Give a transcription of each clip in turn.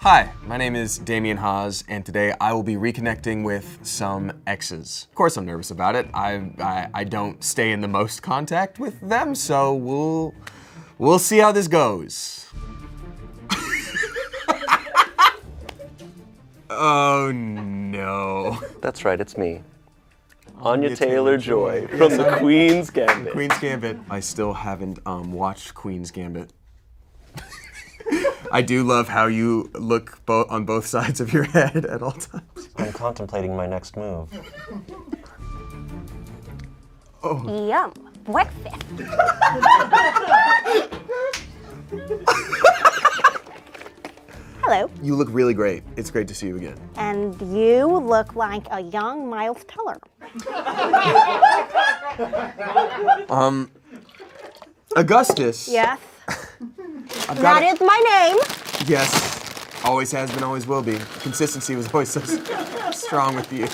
Hi, my name is Damian Haas, and today I will be reconnecting with some exes. Of course I'm nervous about it. I don't stay in the most contact with them, so we'll see how this goes. Oh no. That's right, it's me. Anya Taylor-Joy from the Queen's Gambit. Queen's Gambit. I still haven't watched Queen's Gambit. I do love how you look on both sides of your head at all times. I'm contemplating my next move. Oh. Yum. Breakfast. Hello. You look really great. It's great to see you again. And you look like a young Miles Teller. Augustus. Yes. That is my name. Yes. Always has been, always will be. Consistency was always so strong with you.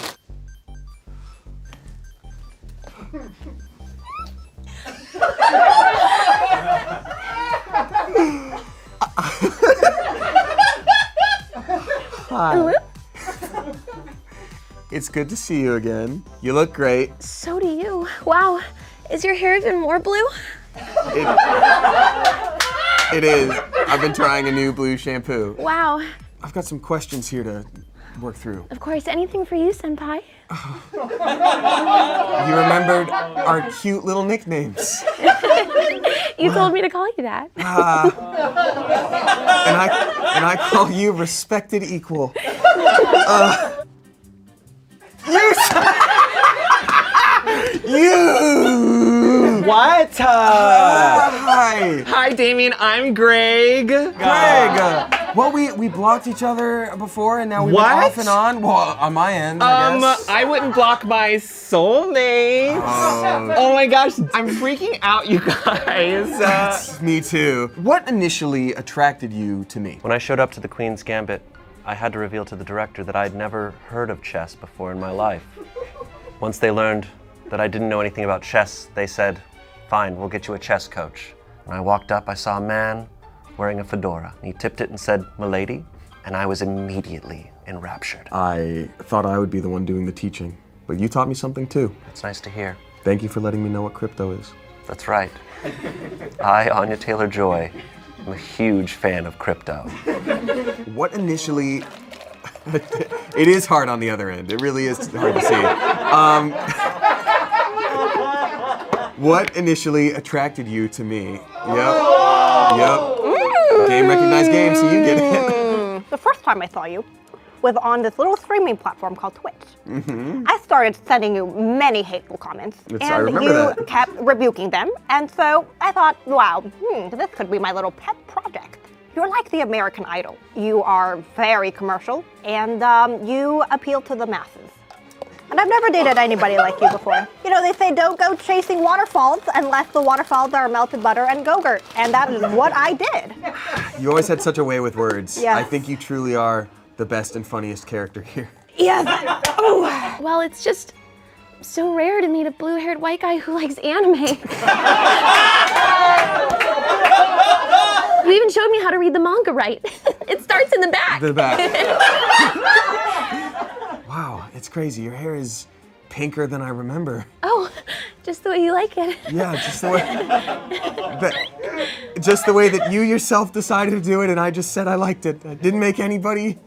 Hi. It's good to see you again. You look great. So do you. Wow. Is your hair even more blue? It is. I've been trying a new blue shampoo. Wow. I've got some questions here to work through. Of course, anything for you, Senpai. You remembered our cute little nicknames. You told me to call you that. And I call you respected equal. You! What? Hi! Hi, Damien. I'm Greg. Greg! Well, we blocked each other before, and now we've been off and on. Well, on my end, I guess. I wouldn't block my soulmate. Oh my gosh, I'm freaking out, you guys. Me too. What initially attracted you to me? When I showed up to the Queen's Gambit, I had to reveal to the director that I'd never heard of chess before in my life. Once they learned that I didn't know anything about chess, they said, "Fine, we'll get you a chess coach." When I walked up, I saw a man wearing a fedora. He tipped it and said, "Milady," and I was immediately enraptured. I thought I would be the one doing the teaching, but you taught me something too. It's nice to hear. Thank you for letting me know what crypto is. That's right. I, Anya Taylor-Joy, am a huge fan of crypto. What initially... It is hard on the other end. It really is hard to see. What initially attracted you to me? Yep. Game recognized game, so you get it. The first time I saw you was on this little streaming platform called Twitch. I started sending you many hateful comments, I remember you that. kept rebuking them, and so I thought, wow, this could be my little pet project. You're like the American Idol. You are very commercial, and you appeal to the masses. And I've never dated anybody like you before. You know, they say don't go chasing waterfalls unless the waterfalls are melted butter and Go-Gurt, and that is what I did. You always had such a way with words. Yes. I think you truly are the best and funniest character here. Yes. Oh. Well, it's just so rare to meet a blue-haired white guy who likes anime. You even showed me how to read the manga right. It starts in the back. The back. Wow, it's crazy. Your hair is pinker than I remember. Oh, just the way you like it. Yeah, just the way that you yourself decided to do it, and I just said I liked it. I didn't make anybody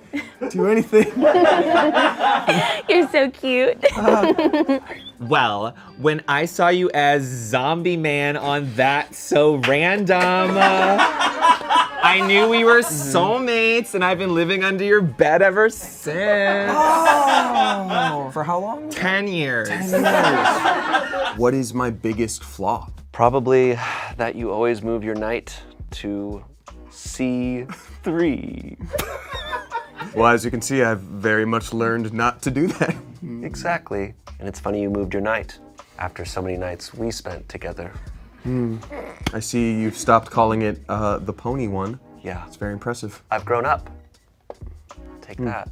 do anything. You're so cute. Well, when I saw you as Zombie Man on That So Random, I knew we were soulmates, and I've been living under your bed ever since. Oh, for how long? 10 years. 10 years. What is my biggest flaw? Probably that you always move your knight to C3. Well, as you can see, I've very much learned not to do that. Exactly. And it's funny you moved your knight after so many nights we spent together. I see you've stopped calling it the pony one. Yeah. It's very impressive. I've grown up. Take that.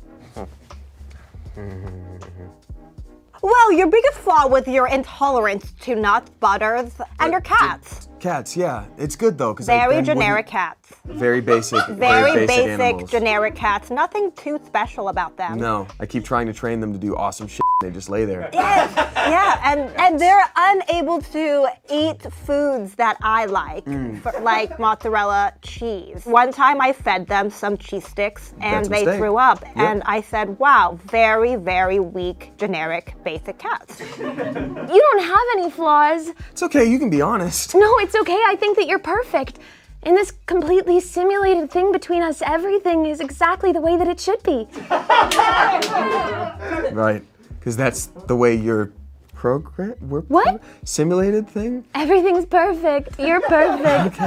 Well, your biggest flaw was your intolerance to nuts, butters, and your cats. Cats, yeah. It's good though, because Very generic cats. Very basic. Very basic, animals. generic cats. Nothing too special about them. No, I keep trying to train them to do awesome shit. They just lay there. Yes, yeah, and they're unable to eat foods that I like, like mozzarella cheese. One time I fed them some cheese sticks and That's a they mistake. threw up. Yep. And I said, wow, very, very weak, generic, basic cats. You don't have any flaws. It's okay, you can be honest. No, it's okay. I think that you're perfect. In this completely simulated thing between us, everything is exactly the way that it should be. Right, because that's the way you're What? Simulated thing? Everything's perfect. You're perfect.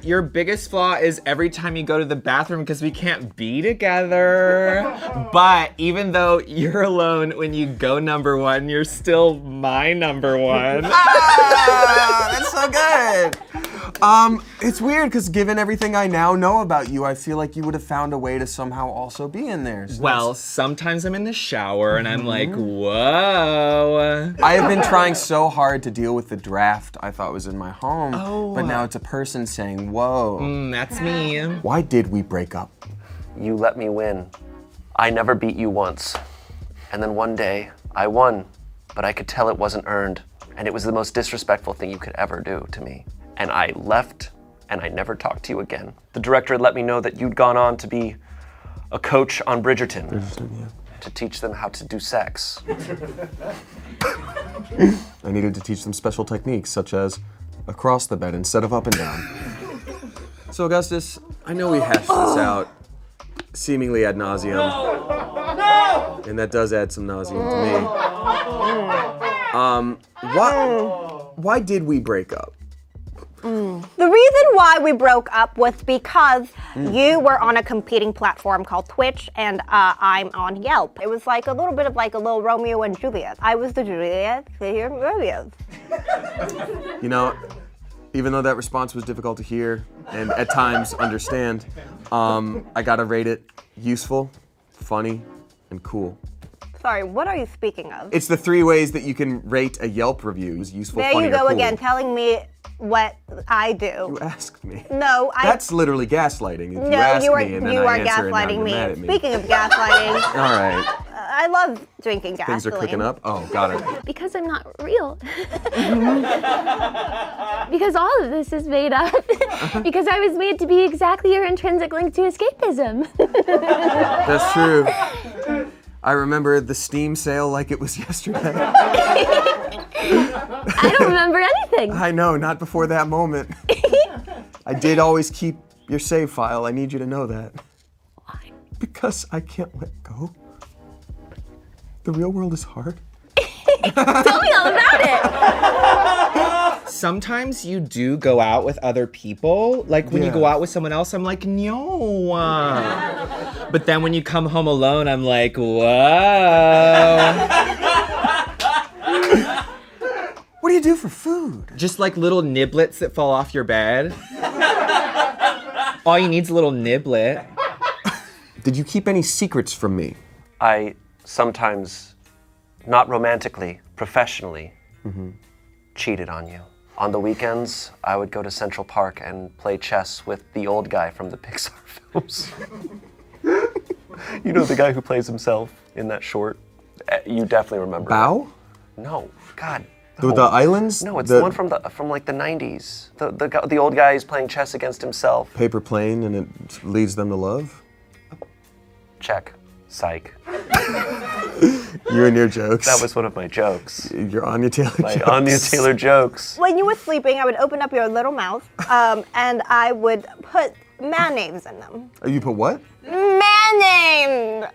Your biggest flaw is every time you go to the bathroom because we can't be together. But even though you're alone when you go number one, you're still my number one. That's so good. It's weird because given everything I now know about you, I feel like you would have found a way to somehow also be in there. So Well, sometimes I'm in the shower and I'm like, whoa. I have been trying so hard to deal with the draft I thought was in my home, but now it's a person saying, whoa. That's me. Why did we break up? You let me win. I never beat you once. And then one day, I won, but I could tell it wasn't earned. And it was the most disrespectful thing you could ever do to me. And I left, and I never talked to you again. The director had let me know that you'd gone on to be a coach on Bridgerton. To teach them how to do sex. I needed to teach them special techniques, such as across the bed instead of up and down. So Augustus, I know we hashed this out seemingly ad nauseum. And that does add some nauseum to me. Why did we break up? The reason why we broke up was because you were on a competing platform called Twitch and I'm on Yelp. It was like a little bit of like a little Romeo and Juliet. I was the Juliet, you're Romeo. You know, even though that response was difficult to hear and at times understand, I gotta rate it useful, funny, and cool. Sorry, what are you speaking of? It's the 3 ways that you can rate a Yelp review: useful, There funny, you or go cool. again, telling me what I do. You asked me. No, That's literally gaslighting. If you No, ask you are me and then you I are answer and now gaslighting you're mad at me. me. Speaking of gaslighting, All right, I love drinking gasoline. things are cooking up. Oh, got it. Because I'm not real. Because all of this is made up. Because I was made to be exactly your intrinsic link to escapism. That's true. I remember the Steam sale like it was yesterday. I don't remember anything. I know, not before that moment. I did always keep your save file. I need you to know that. Why? Because I can't let go. The real world is hard. Tell me all about it. Sometimes you do go out with other people. Like when you go out with someone else, I'm like, no. But then when you come home alone, I'm like, whoa. What do you do for food? Just like little niblets that fall off your bed. All you need is a little niblet. Did you keep any secrets from me? I sometimes, not romantically, professionally, cheated on you. On the weekends, I would go to Central Park and play chess with the old guy from the Pixar films. You know, the guy who plays himself in that short? You definitely remember. Bao? No, God. The islands? No, it's the one from like the 90s. The old guy is playing chess against himself. Paper plane and it leads them to love? Check. Psych. You and your jokes. That was one of my jokes. Your Anya Taylor My jokes. Anya Tayller jokes. When you were sleeping, I would open up your little mouth and I would put mayonnaise in them. You put what? Mayonnaise!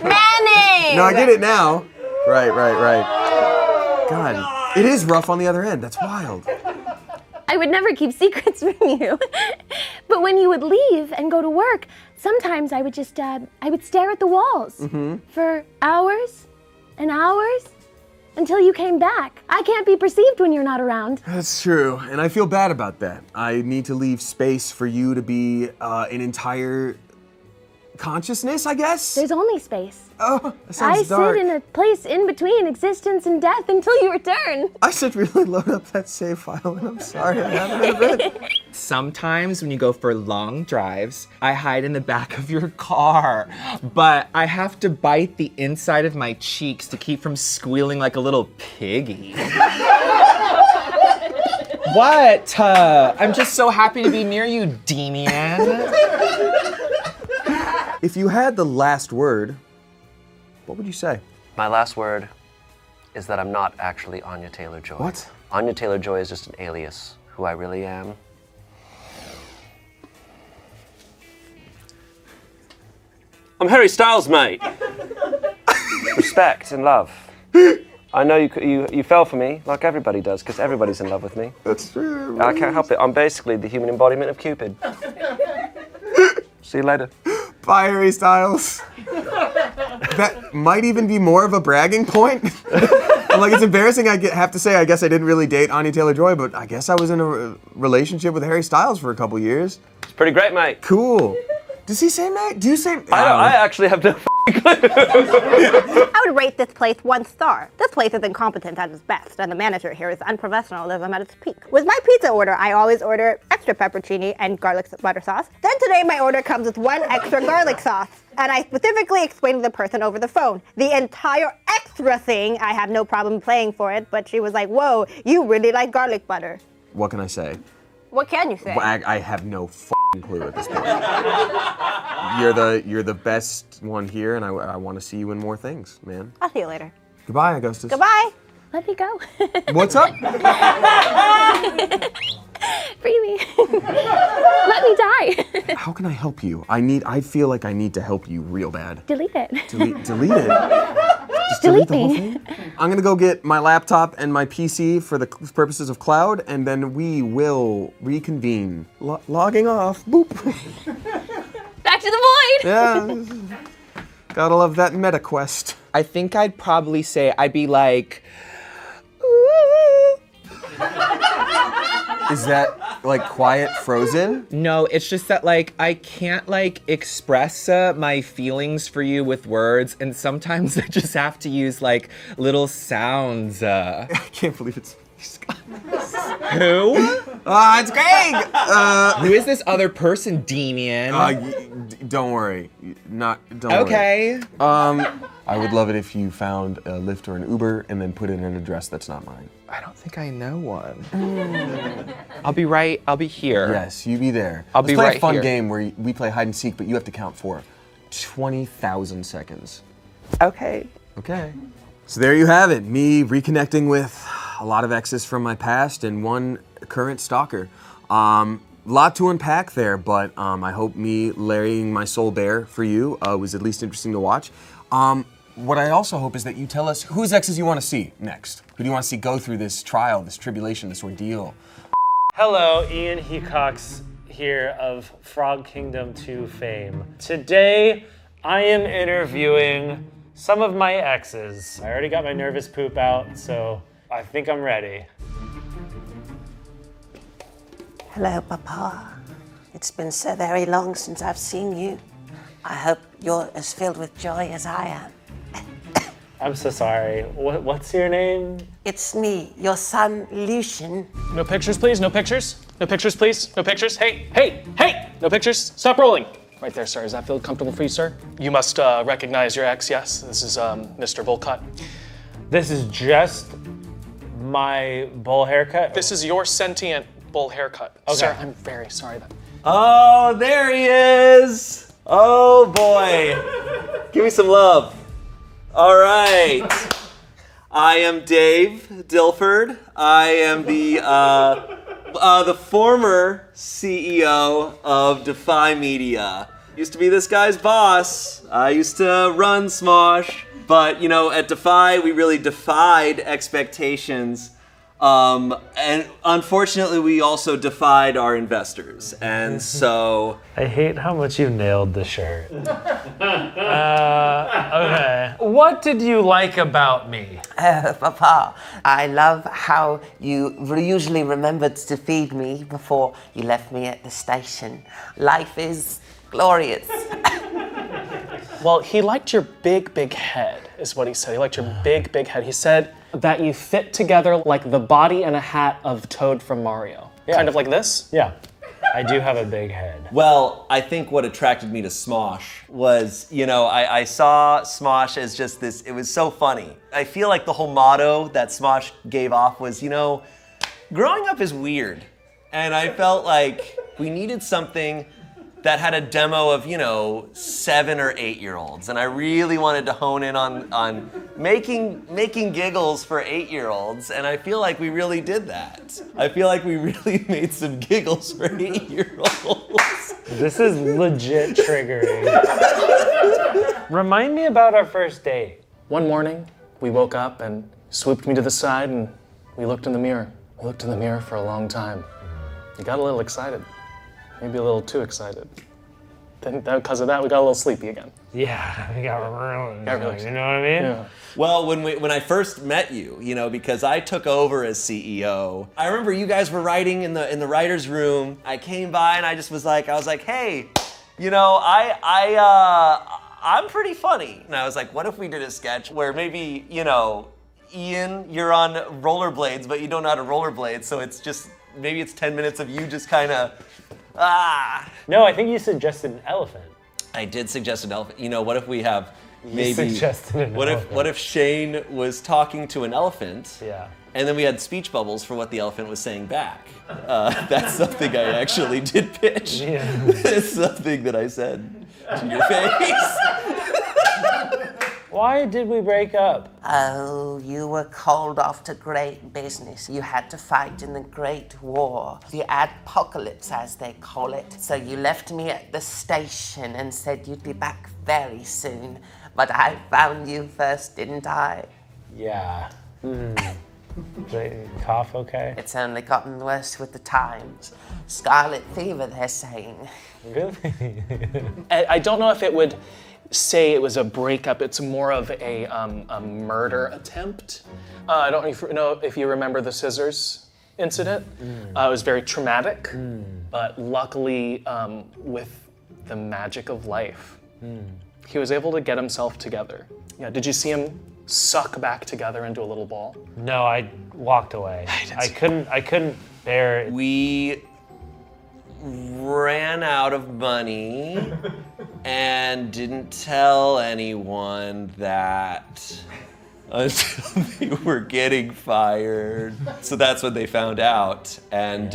Mayonnaise! No, I get it now. Right. God, it is rough on the other end. That's wild. I would never keep secrets from you. But when you would leave and go to work, sometimes I would just, I would stare at the walls for hours and hours until you came back. I can't be perceived when you're not around. That's true, and I feel bad about that. I need to leave space for you to be an entire consciousness, I guess? There's only space. Oh, that sounds dark. sit in a place in between existence and death until you return. I should really load up that save file, and I'm sorry, I haven't in a bit. Sometimes when you go for long drives, I hide in the back of your car, but I have to bite the inside of my cheeks to keep from squealing like a little piggy. What? I'm just so happy to be near you, Demian. If you had the last word, what would you say? My last word is that I'm not actually Anya Taylor-Joy. What? Anya Taylor-Joy is just an alias. Who I really am. I'm Harry Styles, mate. Respect and love. I know you fell for me, like everybody does, because everybody's in love with me. That's true. I can't help it. I'm basically the human embodiment of Cupid. See you later. Bye, Harry Styles. That might even be more of a bragging point. Like, it's embarrassing, have to say, I guess I didn't really date Anya Taylor-Joy, but I guess I was in a relationship with Harry Styles for a couple years. It's pretty great, mate. Cool. Does he say mate? Do you say? I actually have no clue. I would rate this place 1 star. This place is incompetent at its best, and the manager here is unprofessionalism at its peak. With my pizza order, I always order extra pepperoni and garlic butter sauce. Then today my order comes with 1 extra garlic sauce. And I specifically explained to the person over the phone. The entire extra thing, I have no problem paying for it, but she was like, whoa, you really like garlic butter. What can I say? What can you say? Well, I have no clue at this point. You're the best one here, and I want to see you in more things, man. I'll see you later. Goodbye, Augustus. Goodbye. Let me go. What's up? Free me. Let me die. How can I help you? I feel like I need to help you real bad. Delete it. Delete it. Just Delete the whole me. thing? I'm gonna go get my laptop and my PC for the purposes of cloud, and then we will reconvene. Logging off. Boop. Back to the void. Yeah. Gotta love that meta quest. I think I'd probably say, I'd be like, Is that like quiet frozen? no, it's just that like, I can't like express my feelings for you with words, and sometimes I just have to use like little sounds. I can't believe it's Scott. Who? It's Greg! Who is this other person, Demian? Don't worry. Don't worry. Okay. I would love it if you found a Lyft or an Uber and then put in an address that's not mine. I don't think I know one. I'll be here. Yes, you be there. I'll Let's be play right a fun here. game where we play hide and seek, but you have to count for 20,000 seconds. Okay. Okay. So there you have it, me reconnecting with a lot of exes from my past and one current stalker. Lot to unpack there, but I hope me laying my soul bare for you was at least interesting to watch. What I also hope is that you tell us whose exes you want to see next. Who do you want to see go through this trial, this tribulation, this ordeal? Hello, Ian Hecox here of Frog Kingdom 2 fame. Today, I am interviewing some of my exes. I already got my nervous poop out, so I think I'm ready. Hello, Papa. It's been so very long since I've seen you. I hope you're as filled with joy as I am. I'm so sorry. What's your name? It's me, your son, Lucian. No pictures, please. No pictures. No pictures, please. No pictures. Hey! No pictures. Stop rolling. Right there, sir. Does that feel comfortable for you, sir? You must recognize your ex, yes? This is Mr. Bullcut. This is just my bowl haircut? This is your sentient bull haircut. Okay. Sir, I'm very sorry that. Oh, there he is. Oh boy. Give me some love. All right. I am Dave Dilford. I am the former CEO of Defy Media. Used to be this guy's boss. I used to run Smosh. But, you know, at Defy, we really defied expectations. And unfortunately, we also defied our investors. And so... I hate how much you nailed the shirt. Okay. What did you like about me? Papa, I love how you usually remembered to feed me before you left me at the station. Life is glorious. Well, he liked your big, big head, is what he said. He liked your big, big head. He said that you fit together like the body and a hat of Toad from Mario. Yeah. Kind of like this? Yeah, I do have a big head. Well, I think what attracted me to Smosh was, I saw Smosh as just this, it was so funny. I feel like the whole motto that Smosh gave off was, growing up is weird. And I felt like we needed something that had a demo of, 7 or 8-year-olds. And I really wanted to hone in on making giggles for 8-year-olds. And I feel like we really did that. I feel like we really made some giggles for 8-year-olds. This is legit triggering. Remind me about our first date. One morning, we woke up and swooped me to the side and we looked in the mirror. We looked in the mirror for a long time. We got a little excited. Maybe a little too excited. Then because of that, we got a little sleepy again. Yeah, we got really, really- you know what I mean? Yeah. Well, when I first met you, because I took over as CEO, I remember you guys were writing in the writer's room. I came by and I was like, hey, I'm pretty funny. And I was like, what if we did a sketch where maybe, Ian, you're on rollerblades, but you don't know how to rollerblade, so it's just, maybe it's 10 minutes of you just kind of, No, I think you suggested an elephant. I did suggest an elephant. What if we have maybe, suggested an elephant. What if Shane was talking to an elephant? Yeah. And then we had speech bubbles for what the elephant was saying back. That's something I actually did pitch. Yeah. It's something that I said to your face. Why did we break up? Oh, you were called off to great business. You had to fight in the Great War, the apocalypse as they call it. So you left me at the station and said you'd be back very soon. But I found you first, didn't I? Yeah. Cough okay? It's only gotten worse with the times. Scarlet fever, they're saying. Really? I don't know if it would say it was a breakup. It's more of a murder attempt. I don't know if you remember the scissors incident. It was very traumatic, but luckily with the magic of life, he was able to get himself together. Yeah, did you see him suck back together into a little ball? No, I walked away. I couldn't bear it. We ran out of money and didn't tell anyone that until they were getting fired. So that's when they found out. And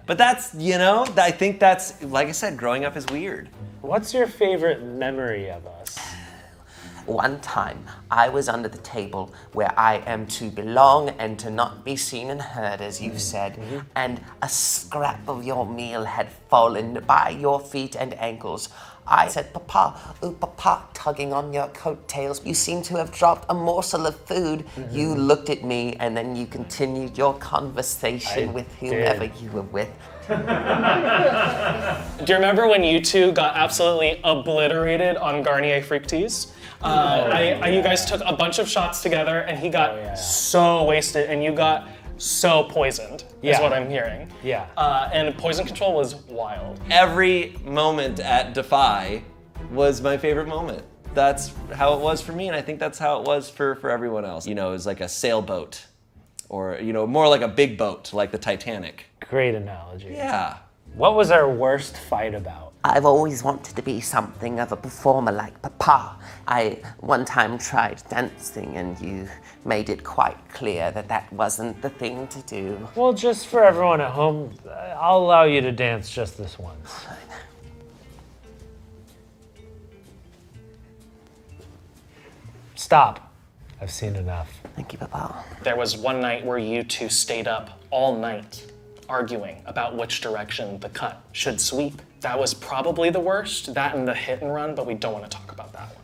but that's, I think that's, like I said, growing up is weird. What's your favorite memory of us? One time, I was under the table where I am to belong and to not be seen and heard, as you said, and a scrap of your meal had fallen by your feet and ankles. I said, Papa, ooh, Papa, tugging on your coattails. You seem to have dropped a morsel of food. You looked at me, and then you continued your conversation with whomever you were with. Do you remember when you two got absolutely obliterated on Garnier Freak Teas? You guys took a bunch of shots together and he got so wasted and you got so poisoned, is what I'm hearing. Yeah. And poison control was wild. Every moment at Defy was my favorite moment. That's how it was for me, and I think that's how it was for everyone else. It was like a sailboat, or more like a big boat, like the Titanic. Great analogy. Yeah. What was our worst fight about? I've always wanted to be something of a performer like Papa. I one time tried dancing and you made it quite clear that that wasn't the thing to do. Well, just for everyone at home, I'll allow you to dance just this once. Stop. I've seen enough. Thank you, Papa. There was one night where you two stayed up all night arguing about which direction the cut should sweep. That was probably the worst, that and the hit and run, but we don't want to talk about that one.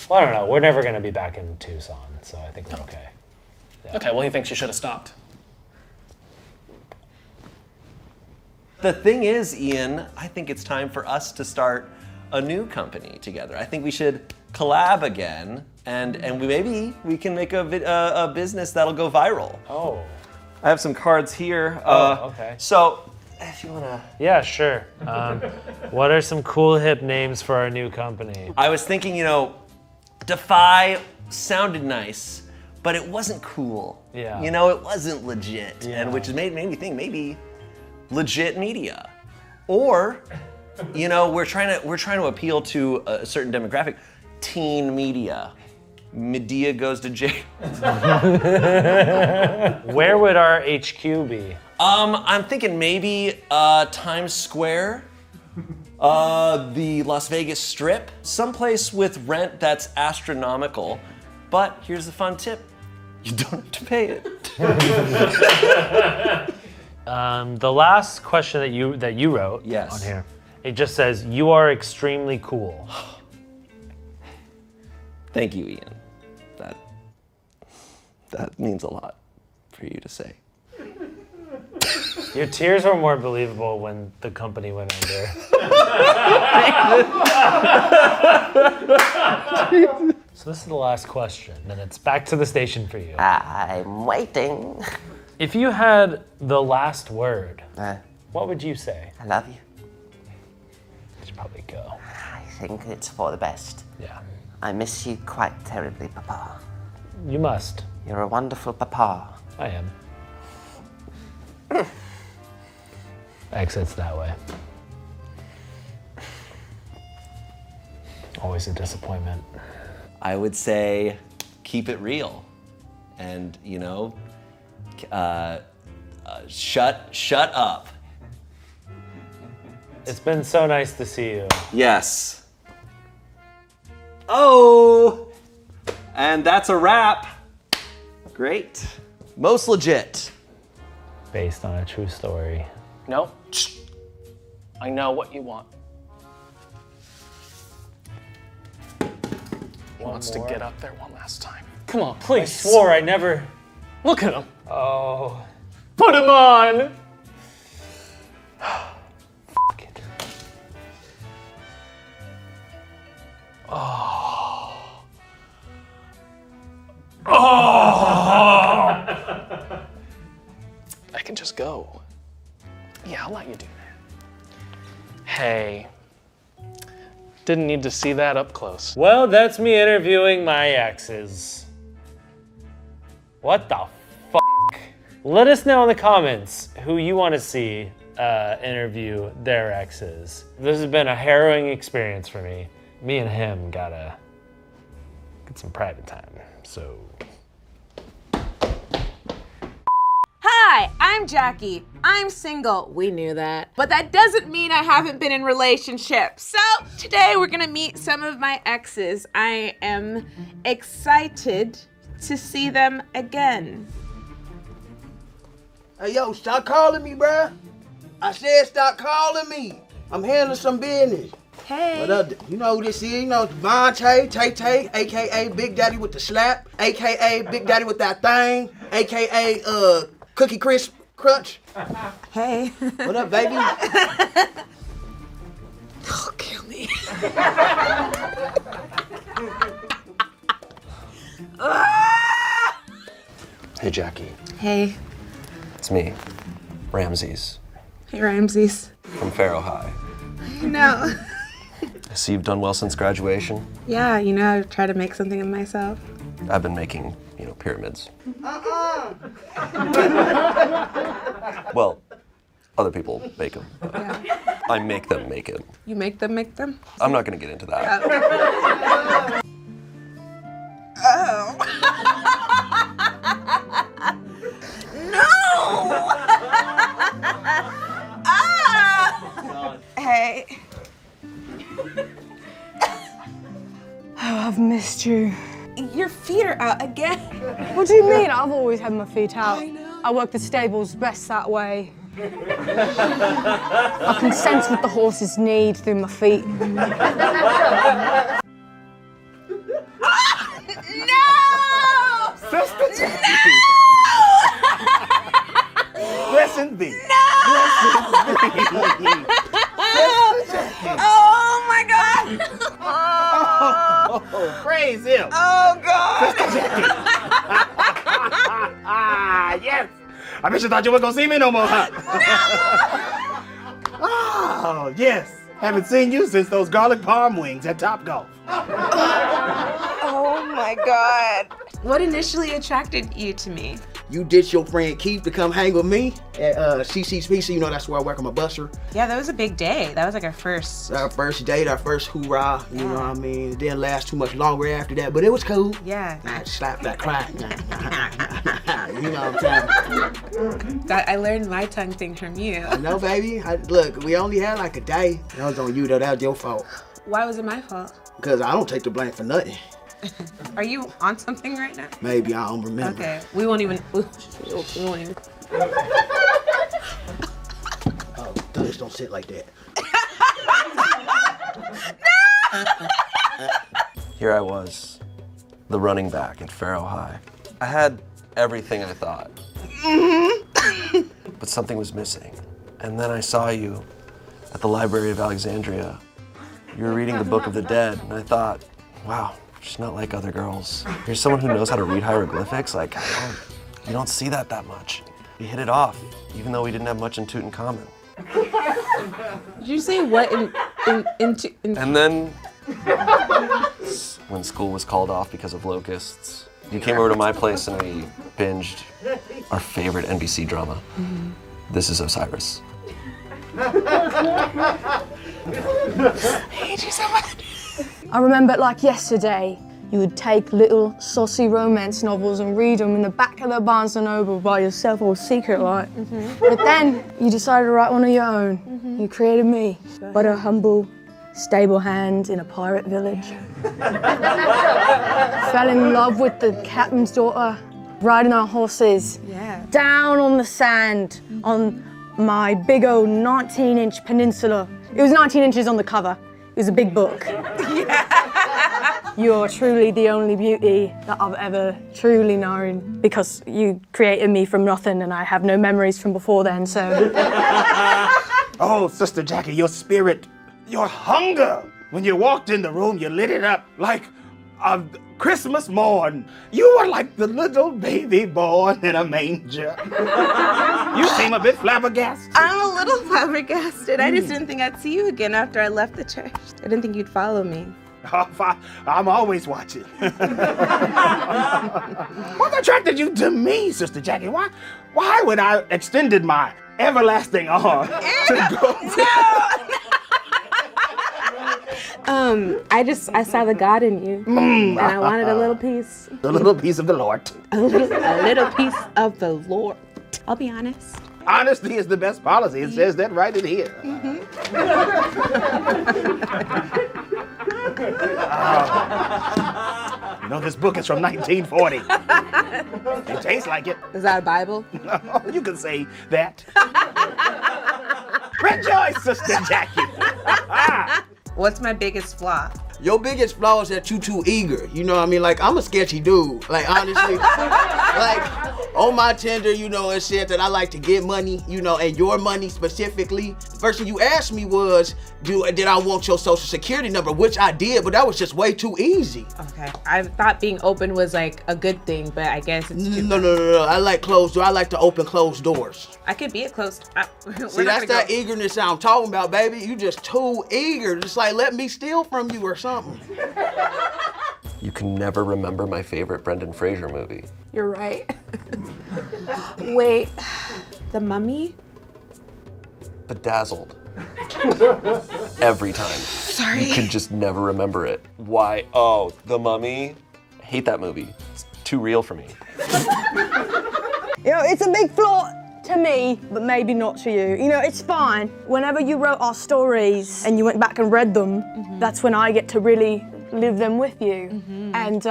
Well, I don't know. We're never going to be back in Tucson, so I think we're okay. Yeah. Okay, well, he thinks you should have stopped. The thing is, Ian, I think it's time for us to start a new company together. I think we should collab again, and maybe we can make a business that'll go viral. Oh. I have some cards here. Okay. So, if you wanna. Yeah, sure. What are some cool hip names for our new company? I was thinking, Defy sounded nice, but it wasn't cool. Yeah. It wasn't legit, Yeah. and which made me think maybe legit media, or, we're trying to appeal to a certain demographic, teen media. Medea goes to jail. Where would our HQ be? I'm thinking maybe Times Square, the Las Vegas Strip, someplace with rent that's astronomical. But here's the fun tip: you don't have to pay it. The last question that you wrote Yes. on here, it just says, "You are extremely cool." Thank you, Ian. That means a lot for you to say. Your tears were more believable when the company went under. So this is the last question, and it's back to the station for you. I'm waiting. If you had the last word, I what would you say? love you. You should probably go. I think it's for the best. Yeah. I miss you quite terribly, Papa. You must. You're a wonderful Papa. I am. Exits that way. Always a disappointment. I would say keep it real, and shut up. It's been so nice to see you. Yes. Oh, and that's a wrap. Great. Most legit. Based on a true story. No? I know what you want. He wants to get up there one last time. Come on, I please. swore I never. Look at him. Oh. Put him on. Fuck it. I can just go. Yeah, I'll let you do that. Hey. Didn't need to see that up close. Well, that's me interviewing my exes. What the fuck? Let us know in the comments who you want to see interview their exes. This has been a harrowing experience for me. Me and him gotta get some private time, so. Hi, I'm Jackie. I'm single. We knew that. But that doesn't mean I haven't been in relationships. So today we're gonna meet some of my exes. I am excited to see them again. Hey, yo, stop calling me, bruh. I said stop calling me. I'm handling some business. Hey. But you know who this is? You know, Devontae, Tay, a.k.a. Big Daddy with the slap, a.k.a. Big Daddy with that thing, a.k.a. Cookie Crisp Crunch. Hey. What up, baby? Oh, kill me. Hey, Jackie. Hey. It's me, Ramses, Hey, Ramses. from Faro High. No. I see you've done well since graduation. Yeah, I try to make something of myself. I've been making, pyramids. Well, other people make them. I make them make it. You make them make them? I'm not gonna get into that. Oh. No! Hey. Oh, I've missed you. Your feet are out again. What do you mean? I've always had my feet out. I know. I work the stables best that way. I can sense what the horses need through my feet. No! Sister Jackie. Blessing be. No! Oh my God! Oh, praise him. Oh God! Yes. I bet you thought you weren't gonna see me no more, huh? Oh, yes. Haven't seen you since those garlic parm wings at Topgolf. Oh my God. What initially attracted you to me? You ditched your friend Keith to come hang with me at CC's Pizza. You know, that's where I work. I'm a busser. Yeah, that was a big day. That was like our first. Our first date, our first hoorah. You know what I mean? It didn't last too much longer after that, but it was cool. Yeah. I slapped that crack. You know what I'm saying? I learned my tongue thing from you. I know, baby. Look, we only had like a day. That was on you, though. That was your fault. Why was it my fault? Because I don't take the blame for nothing. Are you on something right now? Maybe, I don't remember. Okay, we won't even. We won't even. Oh, just don't sit like that. Here I was, the running back at Faro High. I had everything I thought. But something was missing. And then I saw you at the Library of Alexandria. You were reading the Book of the Dead, and I thought, wow, she's not like other girls. You're someone who knows how to read hieroglyphics. Like, you don't see that much. We hit it off, even though we didn't have much in common. Did you say what in And then, when school was called off because of locusts, you came over to my place and we binged our favorite NBC drama. This is Osiris. I hate you so much. I remember like yesterday, you would take little saucy romance novels and read them in the back of the Barnes & Noble by yourself, all secret like. But then you decided to write one of your own. You created me, but a humble, stable hand in a pirate village. Fell in love with the captain's daughter, riding our horses down on the sand on my big old 19-inch peninsula. It was 19 inches on the cover. It was a big book. You're truly the only beauty that I've ever truly known because you created me from nothing and I have no memories from before then, so. Oh, Sister Jackie, your spirit, your hunger. When you walked in the room, you lit it up like a Christmas morn. You were like the little baby born in a manger. You seem a bit flabbergasted. I'm a little flabbergasted. I just didn't think I'd see you again after I left the church. I didn't think you'd follow me. I'm always watching. What attracted you to me, Sister Jackie? Why would I extended my everlasting arm to go? I saw the God in you, and I wanted a little piece. A little piece of the Lord. A little piece of the Lord. I'll be honest. Honesty is the best policy. It says that right in here. You know, this book is from 1940. It tastes like it. Is that a Bible? No, you can say that. Rejoice, Sister Jackie. What's my biggest flaw? Your biggest flaw is that you too eager. You know what I mean? Like, I'm a sketchy dude. Like, honestly, like, on my Tinder, you know, it said that I like to get money, you know, and your money specifically. The first thing you asked me was, did I want your social security number, which I did, but that was just way too easy. Okay, I thought being open was like a good thing, but I guess it's too No. I like closed doors. I like to open closed doors. I could be a closed. See, that's that eagerness I'm talking about, baby. You just too eager. Just like, let me steal from you or something. You can never remember my favorite Brendan Fraser movie. You're right. Wait, The Mummy? Bedazzled. Every time. Sorry. You could just never remember it. Why? Oh, The Mummy? I hate that movie. It's too real for me. You know, it's a big flaw to me, but maybe not to you. You know, it's fine. Whenever you wrote our stories and you went back and read them, that's when I get to really live them with you. And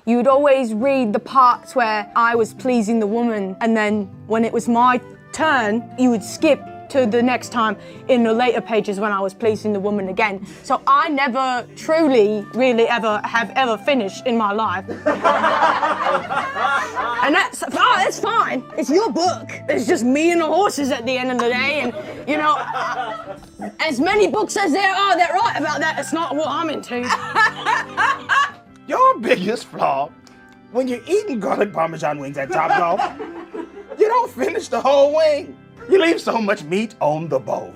you would always read the parts where I was pleasing the woman, and then when it was my turn, you would skip to the next time in the later pages when I was pleasing the woman again. So I never truly, really have finished in my life. And that's fine. It's your book. It's just me and the horses at the end of the day. And, you know, as many books as there are that write about that, it's not what I'm into. Your biggest flaw, when you're eating garlic Parmesan wings at Topgolf, you don't finish the whole wing. You leave so much meat on the bone.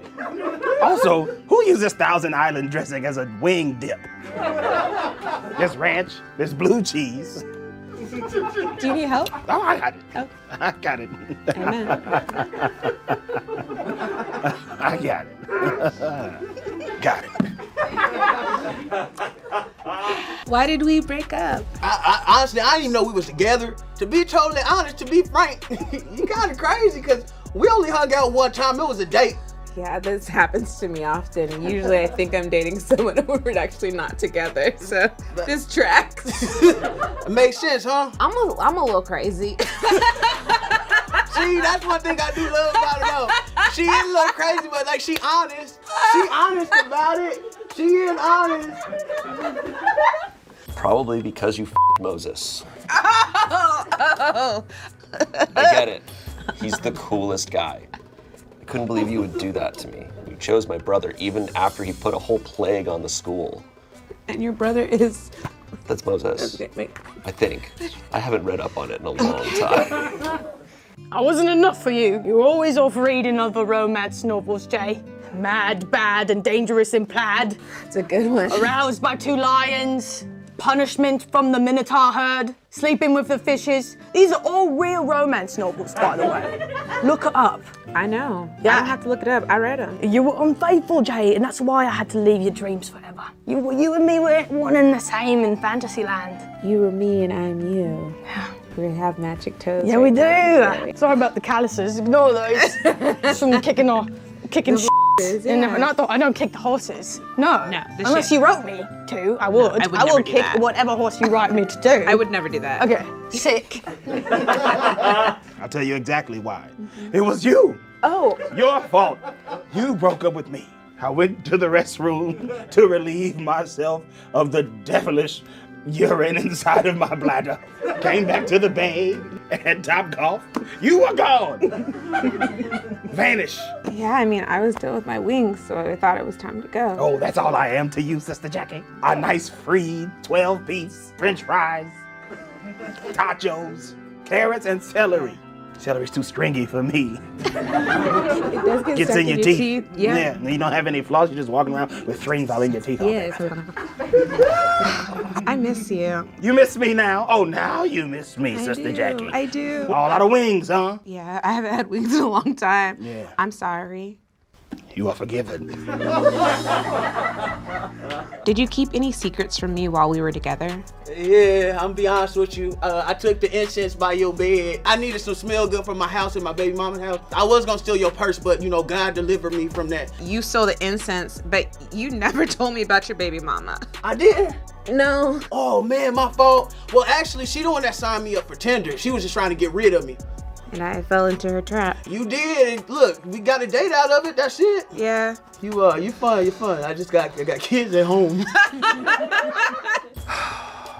Also, who uses Thousand Island dressing as a wing dip? There's ranch, there's blue cheese. Do you need help? Oh, I got it. Oh. I got it. Amen. I got it. Got it. Why did we break up? I honestly, I didn't even know we was together. To be totally honest, to be frank, you kind of crazy because we only hung out one time. It was a date. Yeah, this happens to me often. Usually I think I'm dating someone and we're actually not together. So this tracks. It makes sense, huh? I'm a little crazy. See, that's one thing I do love about her though. She is a little crazy, but like she honest. She honest about it. She is honest. Probably because you f***ed Moses. Oh. I get it. He's the coolest guy. I couldn't believe you would do that to me. You chose my brother even after he put a whole plague on the school. And your brother is... That's Moses. Okay, wait. I think. I haven't read up on it in a long time. I wasn't enough for you. You were always off reading other romance novels, Jay. Mad, bad, and dangerous in plaid. It's a good one. Aroused by two lions. Punishment from the Minotaur herd. Sleeping with the fishes. These are all real romance novels, by the way. Look it up. I know. Yeah. I don't have to look it up. I read them. You were unfaithful, Jay, and that's why I had to leave your dreams forever. You and me were one and the same in Fantasyland. You were me and I'm you. We have magic toes. Yeah, we do. Sorry about the calluses. Ignore those. Just from kicking shit. Yeah. And I don't kick the horses. No. Unless shit. you wrote me to, I would. I would I never will do kick that. whatever horse you write me to do. I would never do that. Okay. Sick. I'll tell you exactly why. It was you. Oh. Your fault. You broke up with me. I went to the restroom to relieve myself of the devilish urine inside of my bladder. Came back to the bay and Topgolf. You were gone. Vanish. Yeah, I mean, I was done with my wings, so I thought it was time to go. Oh, that's all I am to you, Sister Jackie. A nice free 12-piece French fries, tachos, carrots, and celery. Celery's too stringy for me. It does get Gets stuck in your teeth. Yeah. And you don't have any floss. You're just walking around with strings all in your teeth. Yes. I miss you. You miss me now? Oh, now you miss me, I Sister do. Jackie. I do. A lot of wings, huh? Yeah, I haven't had wings in a long time. Yeah. I'm sorry. You are forgiven. Did you keep any secrets from me while we were together? Yeah, I'm gonna be honest with you. I took the incense by your bed. I needed some smell good for my house and my baby mama's house. I was gonna steal your purse, but God delivered me from that. You stole the incense, but you never told me about your baby mama. I didn't. No. Oh man, my fault. Well, actually, she the one that signed me up for Tinder. She was just trying to get rid of me. And I fell into her trap. You did. And look, we got a date out of it. That's it. Yeah. You fun. You fun. I got kids at home.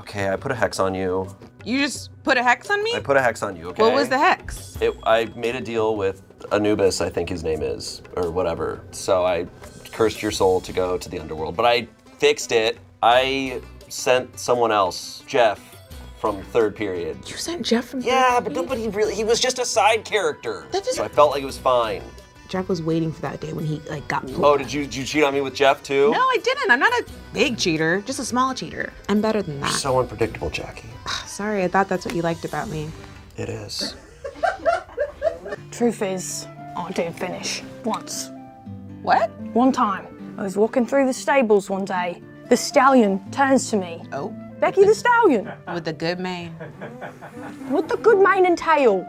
Okay, I put a hex on you. You just put a hex on me? I put a hex on you, okay? What was the hex? I made a deal with Anubis, I think his name is, or whatever. So I cursed your soul to go to the underworld, but I fixed it. I sent someone else, Jeff, from third period. You sent Jeff from Yeah, but nobody really, he was just a side character. So I felt like it was fine. Jeff was waiting for that day when he got pulled. Oh, did you cheat on me with Jeff too? No, I didn't. I'm not a big cheater, just a small cheater. I'm better than that. So unpredictable, Jackie. Sorry, I thought that's what you liked about me. It is. Truth is, I did finish once. What? One time, I was walking through the stables one day. The stallion turns to me. Oh. Becky the stallion. With the good mane. With the good mane and tail.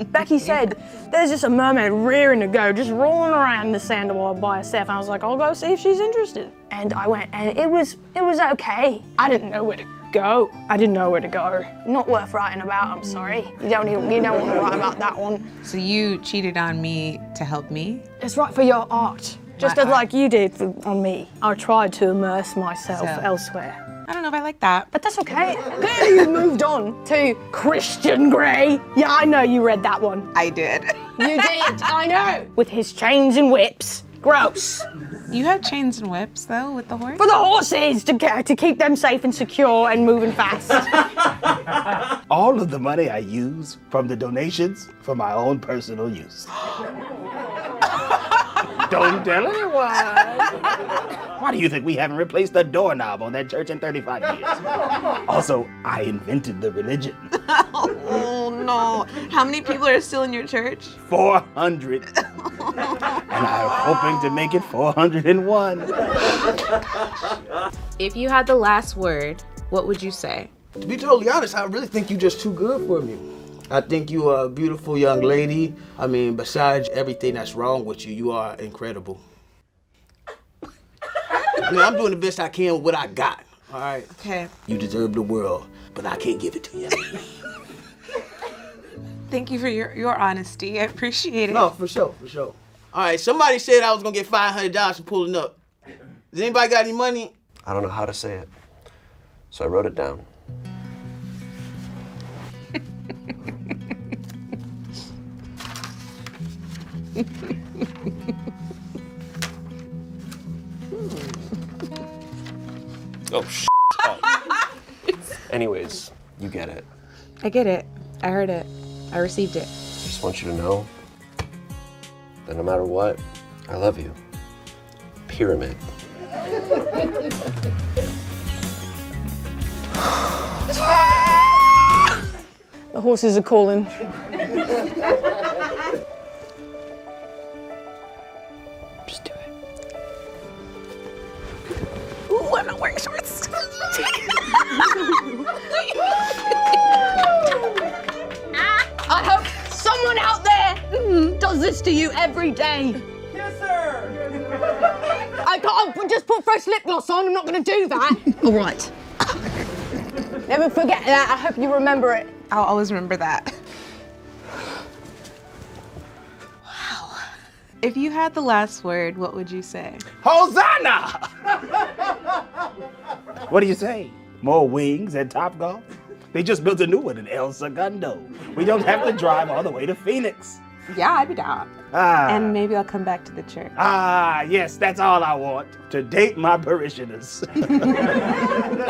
Becky said, there's just a mermaid rearing to go, just rolling around in the sand by herself. And I was like, I'll go see if she's interested. And I went, and it was okay. I didn't know where to go. Not worth writing about, I'm sorry. You don't want to write about that one. So you cheated on me to help me? It's right for your art. Just as like you did on me. I tried to immerse myself elsewhere. I don't know if I like that. But that's okay. Clearly you moved on to Christian Grey. Yeah, I know you read that one. I did. You did, I know. With his chains and whips. Gross. You have chains and whips though with the horse? For the horses, to keep them safe and secure and moving fast. All of the money I use from the donations for my own personal use. Don't tell anyone. Why do you think we haven't replaced the doorknob on that church in 35 years? Also, I invented the religion. Oh no. How many people are still in your church? 400. And I'm hoping to make it 401. If you had the last word, what would you say? To be totally honest, I really think you're just too good for me. I think you are a beautiful young lady. I mean, besides everything that's wrong with you, you are incredible. I mean, I'm doing the best I can with what I got, all right? Okay. You deserve the world, but I can't give it to you. Thank you for your honesty. I appreciate it. No, for sure, for sure. All right, somebody said I was gonna get $500 for pulling up. Does anybody got any money? I don't know how to say it, so I wrote it down. Oh, shit. Anyways, you get it. I get it. I heard it. I received it. I just want you to know that no matter what, I love you. Pyramid. The horses are calling. Just do it. Ooh, I'm not wearing shorts. I hope someone out there does this to you every day. Yes, sir. I can't just put fresh lip gloss on. I'm not going to do that. All right. Never forget that. I hope you remember it. I'll always remember that. Wow. If you had the last word, what would you say? Hosanna! What do you say? More wings at Topgolf? They just built a new one in El Segundo. We don't have to drive all the way to Phoenix. Yeah, I'd be down. And maybe I'll come back to the church. Yes, that's all I want, to date my parishioners.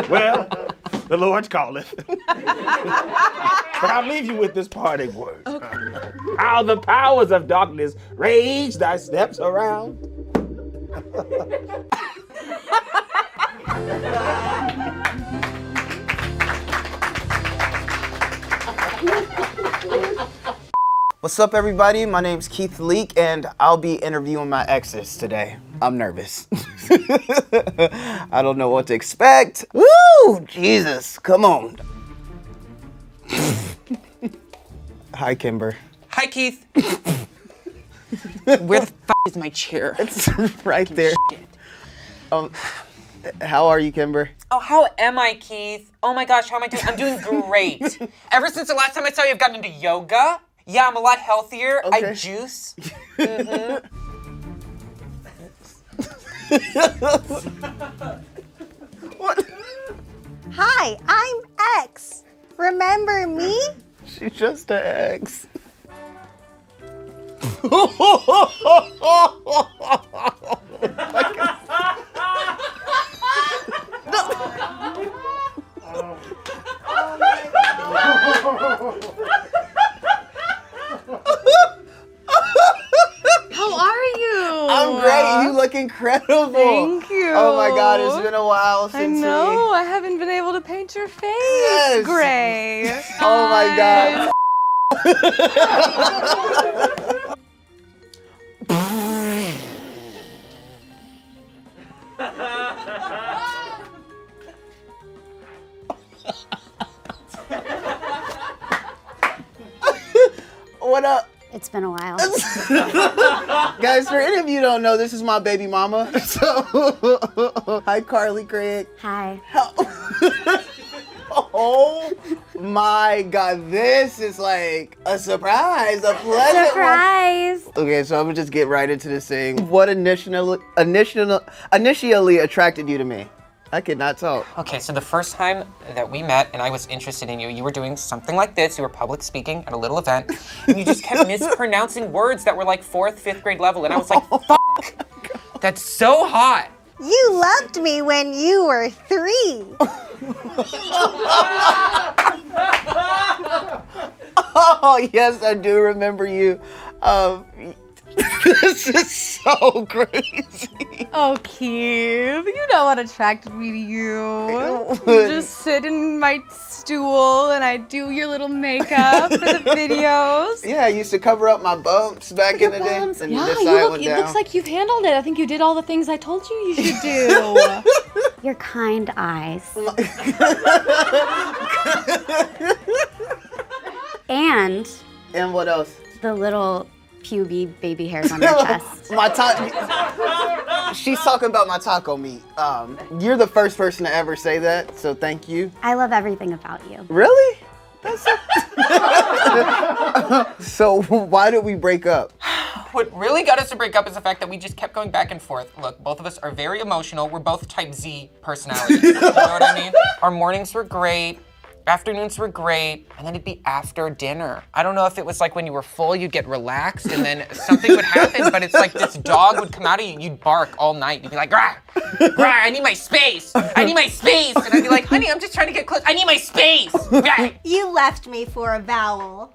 Well, the Lord calleth. But I'll leave you with this parting word. Okay. How the powers of darkness rage thy steps around. What's up, everybody? My name's Keith Leak, and I'll be interviewing my exes today. I'm nervous. I don't know what to expect. Woo! Jesus, come on. Hi, Kimber. Hi, Keith. Where the f is my chair? It's right there. How are you, Kimber? Oh, how am I, Keith? Oh my gosh, how am I doing? I'm doing great. Ever since the last time I saw you, I've gotten into yoga. Yeah, I'm a lot healthier. Okay. I juice. What? Hi, I'm X. Remember me? She's just an ex. How are you? I'm great. You look incredible. Thank you. Oh my God, it's been a while since I know. I haven't been able to paint your face. Yes. Gray. Oh my God. What up? It's been a while. Guys, for any of you who don't know, this is my baby mama. So, hi, Carly Craig. Hi. Oh my God, this is like a surprise, a pleasant Surprise! one. Okay, so I'm gonna just get right into this thing. What initially attracted you to me? I could not talk. Okay, so the first time that we met and I was interested in you, you were doing something like this. You were public speaking at a little event, and you just kept mispronouncing words that were like 4th, 5th grade level, and I was like, fuck! That's so hot! You loved me when you were 3. Oh, yes, I do remember you. This is so crazy. Oh, Keith, you know what attracted me to you. You just sit in my stool and I do your little makeup for the videos. Yeah, I used to cover up my bumps back in the day. And Yeah, this you side look, went it down. looks like you've handled it. I think you did all the things I told you should do. Your kind eyes. And what else? the little puby baby hairs on your chest. My She's talking about my taco meat. You're the first person to ever say that, so thank you. I love everything about you. Really? That's so why did we break up? What really got us to break up is the fact that we just kept going back and forth. Look, both of us are very emotional. We're both type Z personalities. You know what I mean? Our mornings were great. Afternoons were great, and then it'd be after dinner. I don't know if it was like when you were full, you'd get relaxed, and then something would happen, but it's like this dog would come out of you, you'd bark all night. You'd be like, "Grah, grah, I need my space. I need my space." And I'd be like, "Honey, I'm just trying to get close. I need my space." Grah. You left me for a vowel.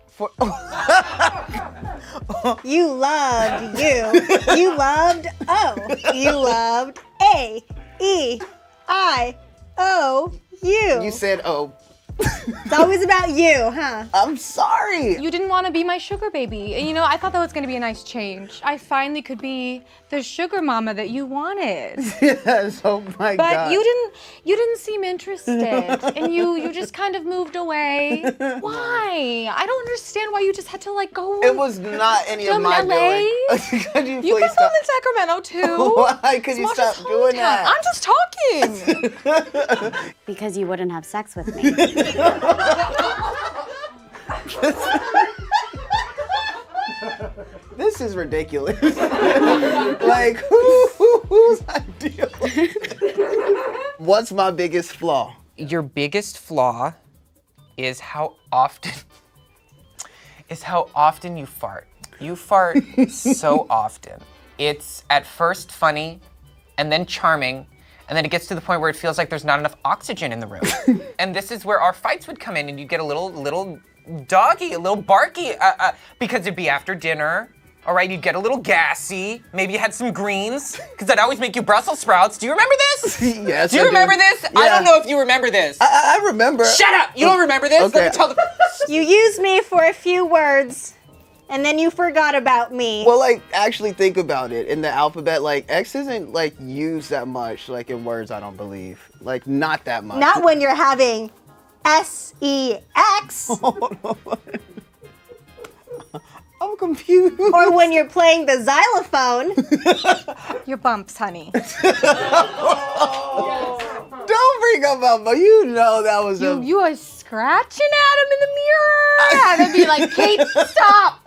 You loved you. You loved O. You loved A, E, I, O, U. You said O. It's always about you, huh? I'm sorry. You didn't want to be my sugar baby. And you know, I thought that was going to be a nice change. I finally could be the sugar mama that you wanted. Yes, oh my But God. you didn't seem interested. And you just kind of moved away. Why? I don't understand why you just had to like go. It was not any of my LA? doing. Could you You please can stop? film in Sacramento too. Why could you stop doing that? I'm just talking. Because you wouldn't have sex with me. This is ridiculous. Like, whose idea? What's my biggest flaw? Your biggest flaw is how often you fart. You fart so often. It's at first funny, and then charming, and then it gets to the point where it feels like there's not enough oxygen in the room. And this is where our fights would come in, and you'd get a little doggy, a little barky, because it'd be after dinner. All right, you'd get a little gassy. Maybe you had some greens, because I'd always make you Brussels sprouts. Do you remember this? Yes. Do you remember this? I don't know if you remember this. I remember. Shut up! You don't remember this? Okay. Let me tell the. You used me for a few words, and then you forgot about me. Well, like, actually think about it. In the alphabet, like, X isn't, like, used that much, like, in words, I don't believe. Like, not that much. Not when you're having S-E-X. I'm confused. Or when you're playing the xylophone. Your bumps, honey. Don't bring up my bump. You know that was a... You are scratching at him in the mirror. And I'd be like, Kate, stop.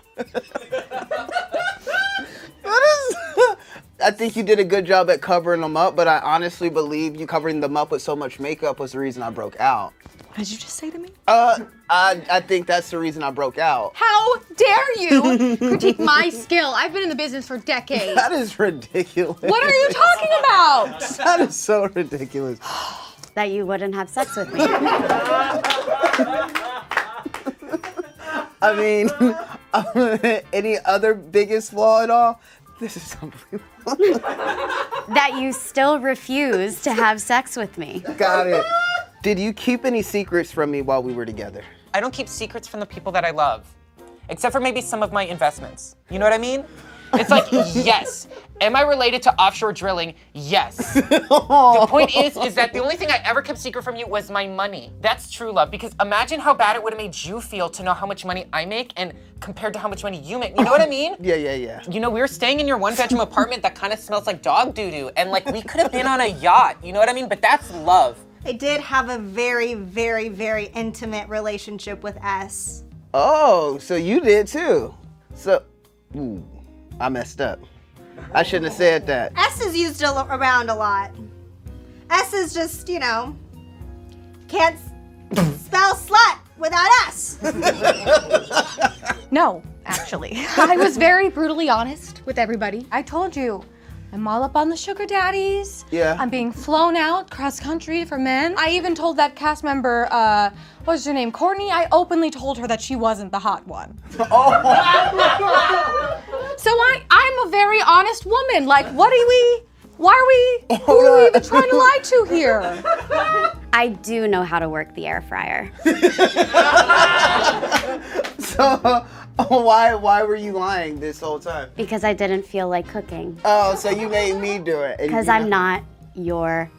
I think you did a good job at covering them up, but I honestly believe you covering them up with so much makeup was the reason I broke out. What did you just say to me? I think that's the reason I broke out. How dare you critique my skill? I've been in the business for decades. That is ridiculous. What are you talking about? That is so ridiculous. That you wouldn't have sex with me. I mean, any other biggest flaw at all? This is unbelievable. That you still refuse to have sex with me. Got it. Did you keep any secrets from me while we were together? I don't keep secrets from the people that I love, except for maybe some of my investments. You know what I mean? It's like, yes. Am I related to offshore drilling? Yes. The point is that the only thing I ever kept secret from you was my money. That's true love, because imagine how bad it would have made you feel to know how much money I make and compared to how much money you make. You know what I mean? Yeah. You know, we were staying in your one-bedroom apartment that kind of smells like dog doo-doo, and like we could have been on a yacht. You know what I mean? But that's love. I did have a very, very, very intimate relationship with S. Oh, so you did too. So, I messed up. I shouldn't have said that. S is used around a lot. S is just, you know, can't spell slut without S. No, actually. I was very brutally honest with everybody. I told you, I'm all up on the sugar daddies. Yeah. I'm being flown out cross country for men. I even told that cast member, what's her name, Courtney, I openly told her that she wasn't the hot one. So I'm a very honest woman. Like, why are we even trying to lie to here? I do know how to work the air fryer. So, why were you lying this whole time? Because I didn't feel like cooking. Oh, so you made me do it. Because I'm not your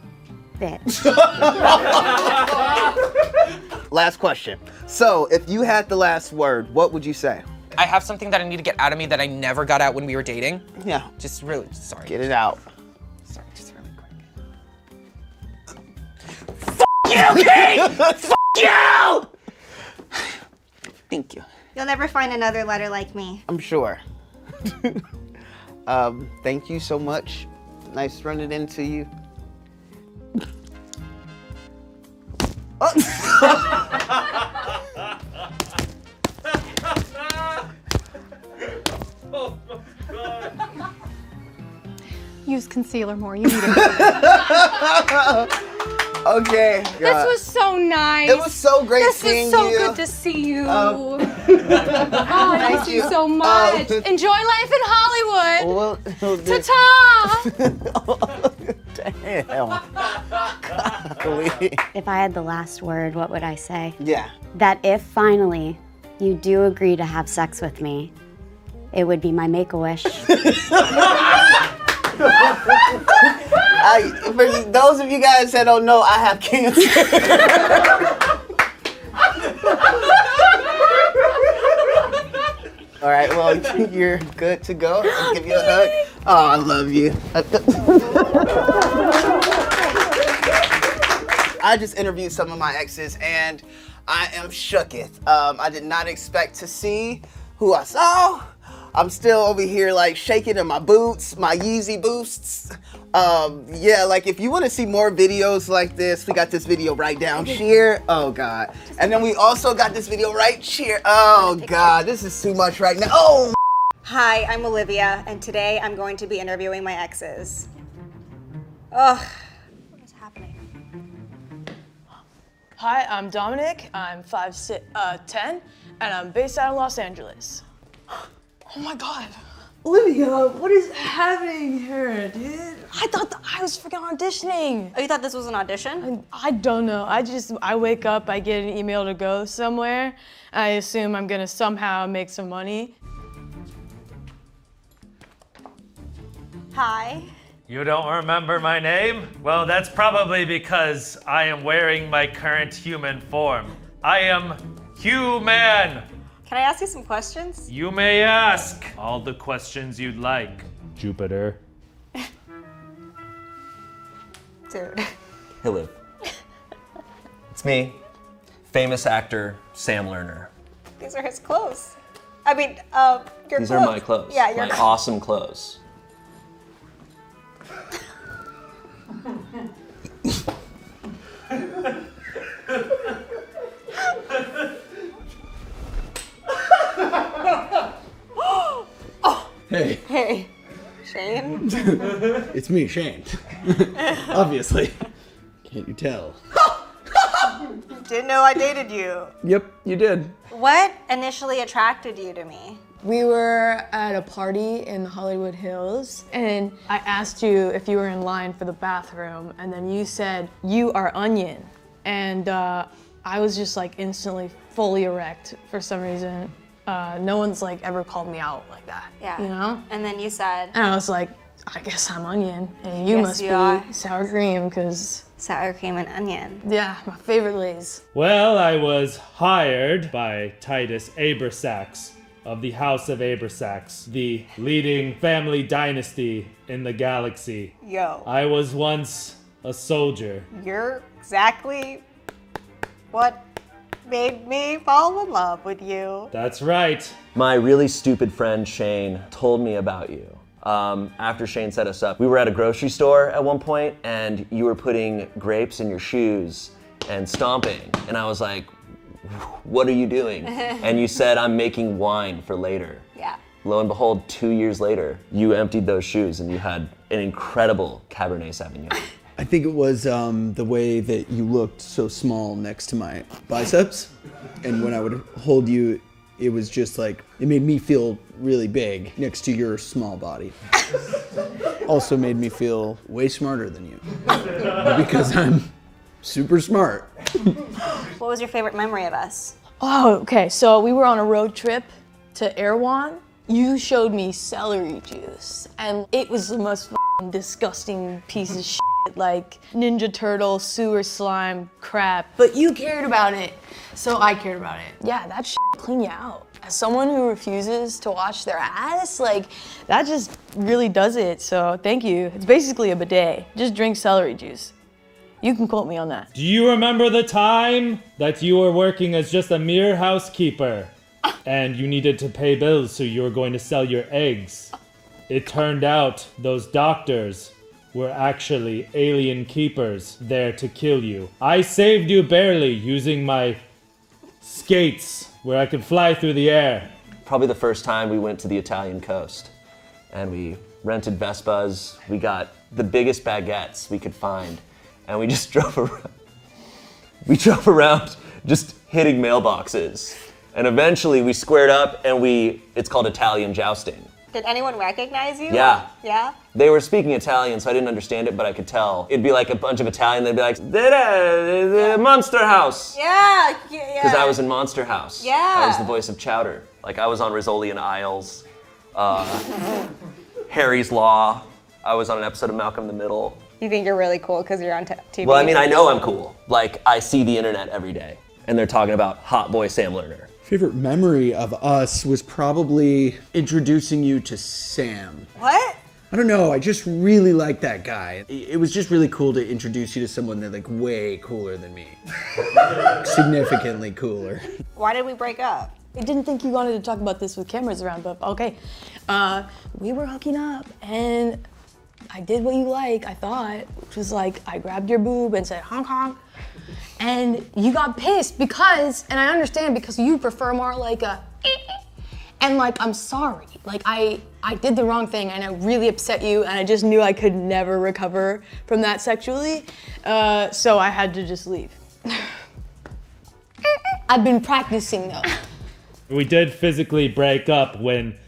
bitch. Last question. So, if you had the last word, what would you say? I have something that I need to get out of me that I never got out when we were dating. Yeah. Just really, sorry. Get it out. Sorry, just really quick. You, King! Fuck you! Thank you. You'll never find another letter like me. I'm sure. Thank you so much. Nice running into you. Oh my God. Use concealer more. You need it. Okay. This was so nice. It was so great seeing you. This was so good to see you. Oh, thank you so much. Enjoy life in Hollywood. Ta-ta. Damn. If I had the last word, what would I say? Yeah. That if finally you do agree to have sex with me, it would be my Make-A-Wish. For those of you guys that don't know, I have cancer. All right, well, you're good to go. I'll give you a hug. Oh, I love you. I just interviewed some of my exes, and I am shooketh. I did not expect to see who I saw. I'm still over here like shaking in my boots, my Yeezy boosts. Yeah, like if you want to see more videos like this, we got this video right down here. Oh God. And then we also got this video right here. Oh God, this is too much right now. Oh. Hi, I'm Olivia, and today I'm going to be interviewing my exes. Ugh. What is happening? Hi, I'm Dominic. I'm 5'10", and I'm based out of Los Angeles. Oh my God. Olivia, what is happening here, dude? I thought I was freaking auditioning. Oh, you thought this was an audition? I don't know. I wake up, I get an email to go somewhere. I assume I'm gonna somehow make some money. Hi. You don't remember my name? Well, that's probably because I am wearing my current human form. I am human. Can I ask you some questions? You may ask all the questions you'd like, Jupiter. Dude. Hey, Liv. It's me, famous actor Sam Lerner. These are his clothes. I mean, your These clothes. are my clothes. Yeah, your my awesome clothes. Hey. Hey, Shane. It's me, Shane. Obviously. Can't you tell? Didn't know I dated you. Yep, you did. What initially attracted you to me? We were at a party in the Hollywood Hills, and I asked you if you were in line for the bathroom, and then you said, "You are onion." And I was just like instantly fully erect for some reason. No one's like ever called me out like that. Yeah. You know? And then you said. And I was like, I guess I'm onion, and you Yes, must you be are. sour cream, because Sour cream and onion. yeah, my favorite Lay's. Well, I was hired by Titus Abersax of the House of Abersax, the leading family dynasty in the galaxy. Yo. I was once a soldier. You're exactly what made me fall in love with you. That's right. My really stupid friend Shane told me about you. After Shane set us up, we were at a grocery store at one point, and you were putting grapes in your shoes and stomping. And I was like, what are you doing? And you said, I'm making wine for later. Yeah. Lo and behold, 2 years later, you emptied those shoes and you had an incredible Cabernet Sauvignon. I think it was the way that you looked so small next to my biceps. And when I would hold you It was just like, it made me feel really big next to your small body. Also made me feel way smarter than you. Because I'm super smart. What was your favorite memory of us? Oh, okay. So we were on a road trip to Erewhon. You showed me celery juice, and it was the most disgusting piece of shit, like Ninja Turtle, sewer slime, crap. But you cared about it, so I cared about it. Yeah, that shit clean you out. As someone who refuses to wash their ass, like, that just really does it, so thank you. It's basically a bidet. Just drink celery juice. You can quote me on that. Do you remember the time that you were working as just a mere housekeeper and you needed to pay bills, so you were going to sell your eggs? It turned out those doctors were actually alien keepers there to kill you. I saved you barely using my skates where I could fly through the air. Probably the first time we went to the Italian coast and we rented Vespas. We got the biggest baguettes we could find and we just drove around. We drove around just hitting mailboxes. And eventually we squared up and it's called Italian jousting. Did anyone recognize you? Yeah. Yeah? They were speaking Italian, so I didn't understand it, but I could tell. It'd be like a bunch of Italian, they'd be like, the Monster House. Yeah. Because I was in Monster House. Yeah. I was the voice of Chowder. Like I was on Rizzoli and Isles, Harry's Law. I was on an episode of Malcolm in the Middle. You think you're really cool because you're on TV? Well, I mean, I know I'm cool. Like, I see the internet every day, and they're talking about hot boy Sam Lerner. Favorite memory of us was probably introducing you to Sam. What? I don't know, I just really like that guy. It was just really cool to introduce you to someone that like way cooler than me. Significantly cooler. Why did we break up? I didn't think you wanted to talk about this with cameras around, but okay. We were hooking up and I did what you like, I thought, which was like, I grabbed your boob and said, honk honk. And you got pissed because, and I understand because you prefer more like a, and like, I'm sorry. Like I did the wrong thing and I really upset you and I just knew I could never recover from that sexually. So I had to just leave. I've been practicing though. We did physically break up when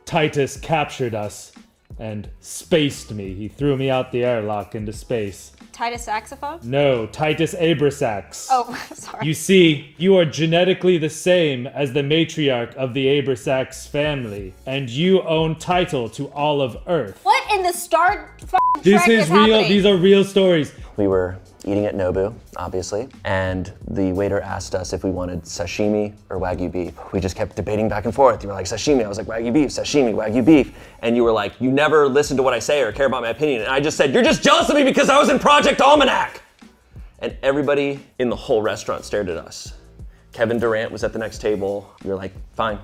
Titus captured us and spaced me. He threw me out the airlock into space. Titus saxophone? No, Titus Abrasax. Oh, sorry. You see, you are genetically the same as the matriarch of the Abrasax family, and you own title to all of Earth. What in the Star This Trek is real, happening? these are real stories. We were eating at Nobu, obviously, and the waiter asked us if we wanted sashimi or Wagyu beef. We just kept debating back and forth. You were like, sashimi. I was like, Wagyu beef, sashimi, Wagyu beef. And you were like, you never listen to what I say or care about my opinion. And I just said, you're just jealous of me because I was in Project Almanac. And everybody in the whole restaurant stared at us. Kevin Durant was at the next table. You were like, fine,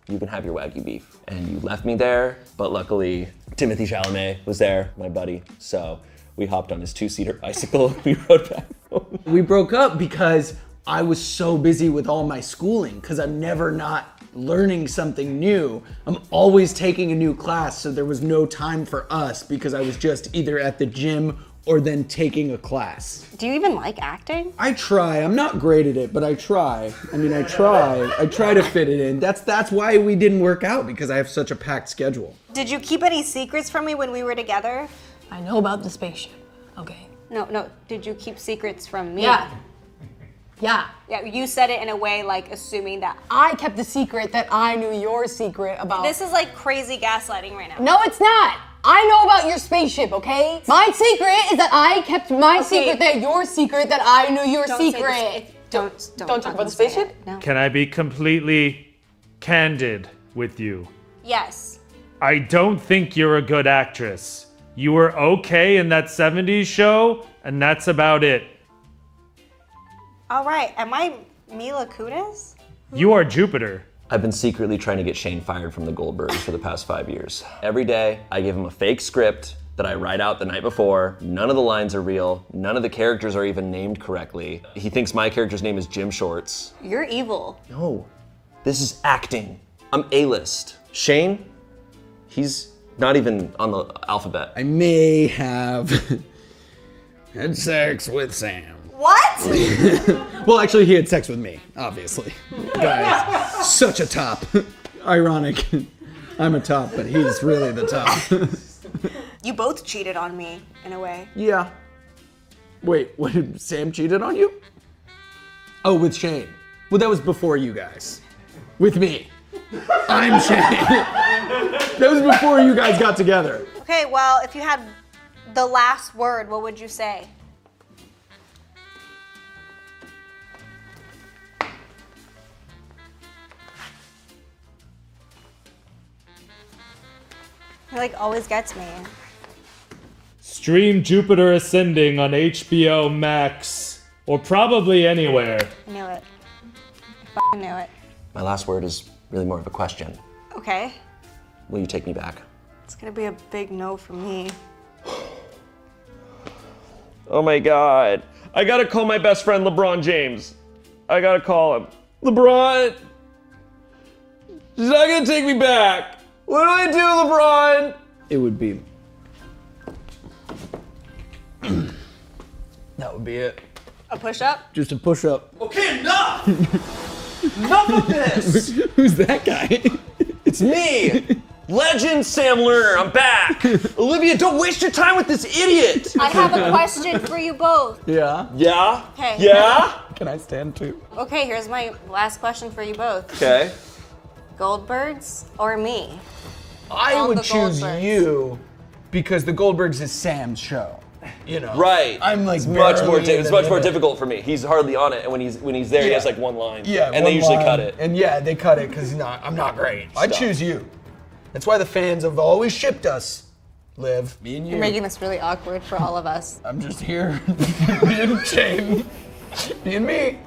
you can have your Wagyu beef. And you left me there, but luckily Timothy Chalamet was there, my buddy. So we hopped on his two-seater bicycle. We rode back home. We broke up because I was so busy with all my schooling because I'm never not learning something new. I'm always taking a new class, so there was no time for us because I was just either at the gym or then taking a class. Do you even like acting? I try. I'm not great at it, but I try. I mean, I try. I try to fit it in. That's why we didn't work out, because I have such a packed schedule. Did you keep any secrets from me when we were together? I know about the spaceship. Okay. No. Did you keep secrets from me? Yeah. Yeah. Yeah, you said it in a way like assuming that I kept the secret that I knew your secret about. This is like crazy gaslighting right now. No, it's not. I know about your spaceship, okay? My secret is that I kept my secret, that your secret, that I knew your secret. Don't talk about the spaceship? No. Can I be completely candid with you? Yes. I don't think you're a good actress. You were okay in that 70s show, and that's about it. All right, am I Mila Kunis? You are Jupiter. I've been secretly trying to get Shane fired from the Goldbergs for the past 5 years. Every day, I give him a fake script that I write out the night before. None of the lines are real. None of the characters are even named correctly. He thinks my character's name is Jim Shorts. You're evil. No, this is acting. I'm A-list. Shane, he's not even on the alphabet. I may have had sex with Sam. What? What? Well, actually, he had sex with me, obviously. Guys, such a top. Ironic. I'm a top, but he's really the top. You both cheated on me, in a way. Yeah. Wait, Sam cheated on you? Oh, with Shane. Well, that was before you guys. With me. I'm Shane. That was before you guys got together. Okay, well, if you had the last word, what would you say? He like always gets me. Stream Jupiter Ascending on HBO Max, or probably anywhere. I knew it. I f***ing knew it. My last word is really more of a question. Okay. Will you take me back? It's gonna be a big no for me. Oh my God. I gotta call my best friend LeBron James. I gotta call him. LeBron! He's not gonna take me back. What do I do, LeBron? It would be... that would be it. A push-up? Just a push-up. Okay, enough! Enough of this! Who's that guy? It's me! Legend Sam Lerner, I'm back! Olivia, don't waste your time with this idiot! I have a question for you both. Yeah? Yeah? Okay. Yeah? Can I stand too? Okay, here's my last question for you both. Okay. Goldbergs or me? I On would the choose Goldbergs. you because the Goldbergs is Sam's show. You know, Right. I'm like it's much more barely it's much more in it. difficult for me. He's hardly on it, and when he's there, he has like one line. Yeah, and they usually cut it. And yeah, they cut it because I'm not great. I Stop. choose you. That's why the fans have always shipped us. Liv, me and you. You're making this really awkward for all of us. I'm just here, being Shane, being me.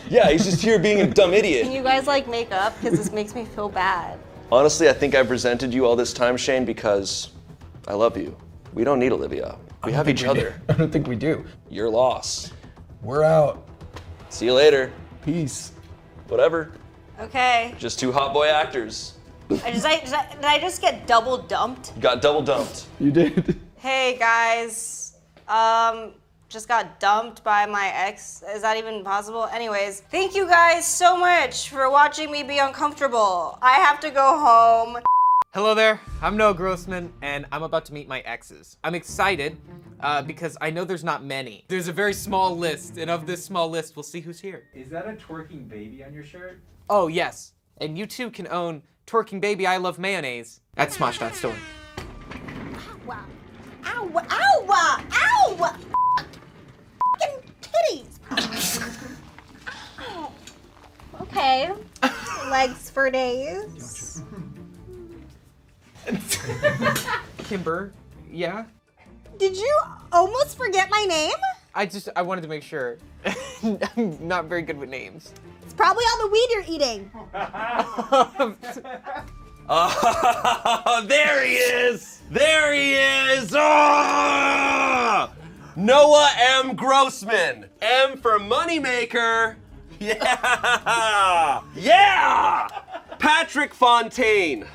Yeah, he's just here being a dumb Can idiot. you guys like make up? Because this makes me feel bad. Honestly, I think I've resented you all this time, Shane, because I love you. We don't need Olivia. We have each other. I don't think we do. Your loss. We're out. See you later. Peace. Whatever. Okay. Just two hot boy actors. Did I just get double dumped? You got double dumped. You did. Hey guys, just got dumped by my ex. Is that even possible? Anyways, thank you guys so much for watching me be uncomfortable. I have to go home. Hello there, I'm Noah Grossman, and I'm about to meet my exes. I'm excited because I know there's not many. There's a very small list, and of this small list, we'll see who's here. Is that a twerking baby on your shirt? Oh, yes. And you too can own Twerking Baby I Love Mayonnaise at Smosh.store. Ow, ow, ow, ow! Fucking titties! Ow. Okay, legs for days. Kimber, yeah? Did you almost forget my name? I wanted to make sure. I'm not very good with names. It's probably all the weed you're eating. Oh, there he is! There he is! Oh! Noah M. Grossman. M for Moneymaker. Yeah! Yeah! Patrick Fontaine.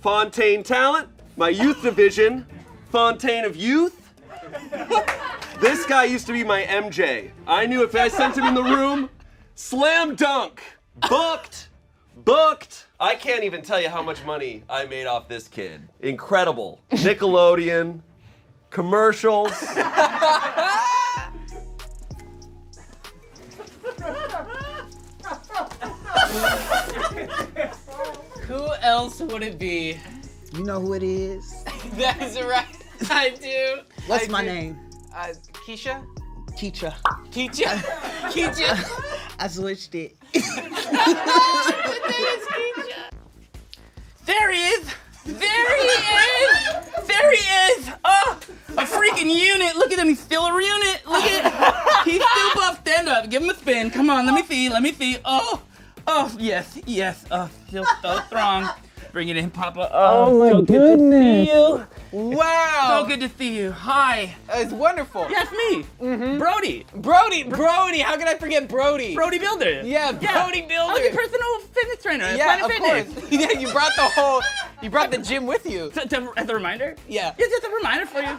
Fontaine Talent, my youth division. Fontaine of Youth. This guy used to be my MJ. I knew if I sent him in the room, slam dunk. Booked. Booked. I can't even tell you how much money I made off this kid. Incredible. Nickelodeon, commercials. Who else would it be? You know who it is? That's right, I do. What's my name? Keisha? Keisha. Keisha? Keisha? I switched it. There he is! There he is! There he is! Oh, a freaking unit! Look at him, he's still a unit! Look at he's still buff. Stand up, give him a spin. Come on, let me see, let me see. Oh, oh, yes, yes. Oh, still so strong. Bring it in, Papa. Oh my so goodness. Good to see you. Wow. So good to see you. Hi. It's wonderful. Yes, me. Mm-hmm. Brody. Brody, how can I forget Brody? Brody Builder. Yeah, Brody Builder. I'm your personal fitness trainer at Yeah, Planet of Fitness. course. Yeah, you brought the whole You brought the gym with you. As a reminder? Yeah. It's just a reminder for you.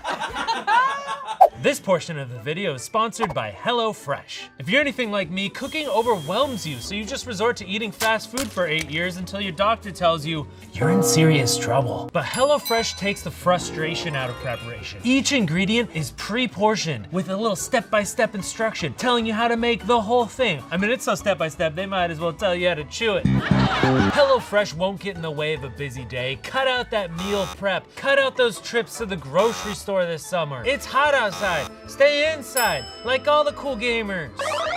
This portion of the video is sponsored by HelloFresh. If you're anything like me, cooking overwhelms you, so you just resort to eating fast food for 8 years until your doctor tells you you're in serious trouble. But HelloFresh takes the frustration out of preparation. Each ingredient is pre-portioned with a little step-by-step instruction telling you how to make the whole thing. I mean, it's so step-by-step, they might as well tell you how to chew it. HelloFresh won't get in the way of a busy day. Cut out that meal prep. Cut out those trips to the grocery store this summer. It's hot outside. Stay inside, like all the cool gamers.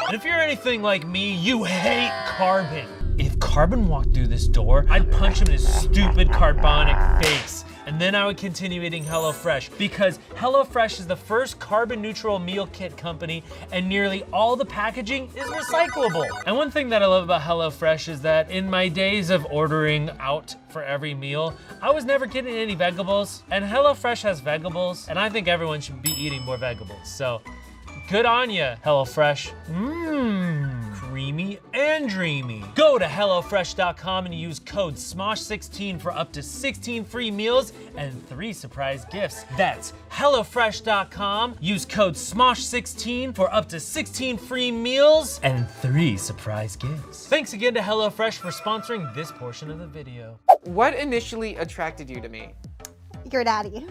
And if you're anything like me, you hate Carbon. If Carbon walked through this door, I'd punch him in his stupid carbonic face. And then I would continue eating HelloFresh, because HelloFresh is the first carbon neutral meal kit company, and nearly all the packaging is recyclable. And one thing that I love about HelloFresh is that in my days of ordering out for every meal, I was never getting any vegetables, and HelloFresh has vegetables, and I think everyone should be eating more vegetables. So good on ya, HelloFresh. Creamy and dreamy. Go to HelloFresh.com and use code SMOSH16 for up to 16 free meals and 3 surprise gifts. That's HelloFresh.com. Use code SMOSH16 for up to 16 free meals and 3 surprise gifts. Thanks again to HelloFresh for sponsoring this portion of the video. What initially attracted you to me? Your daddy.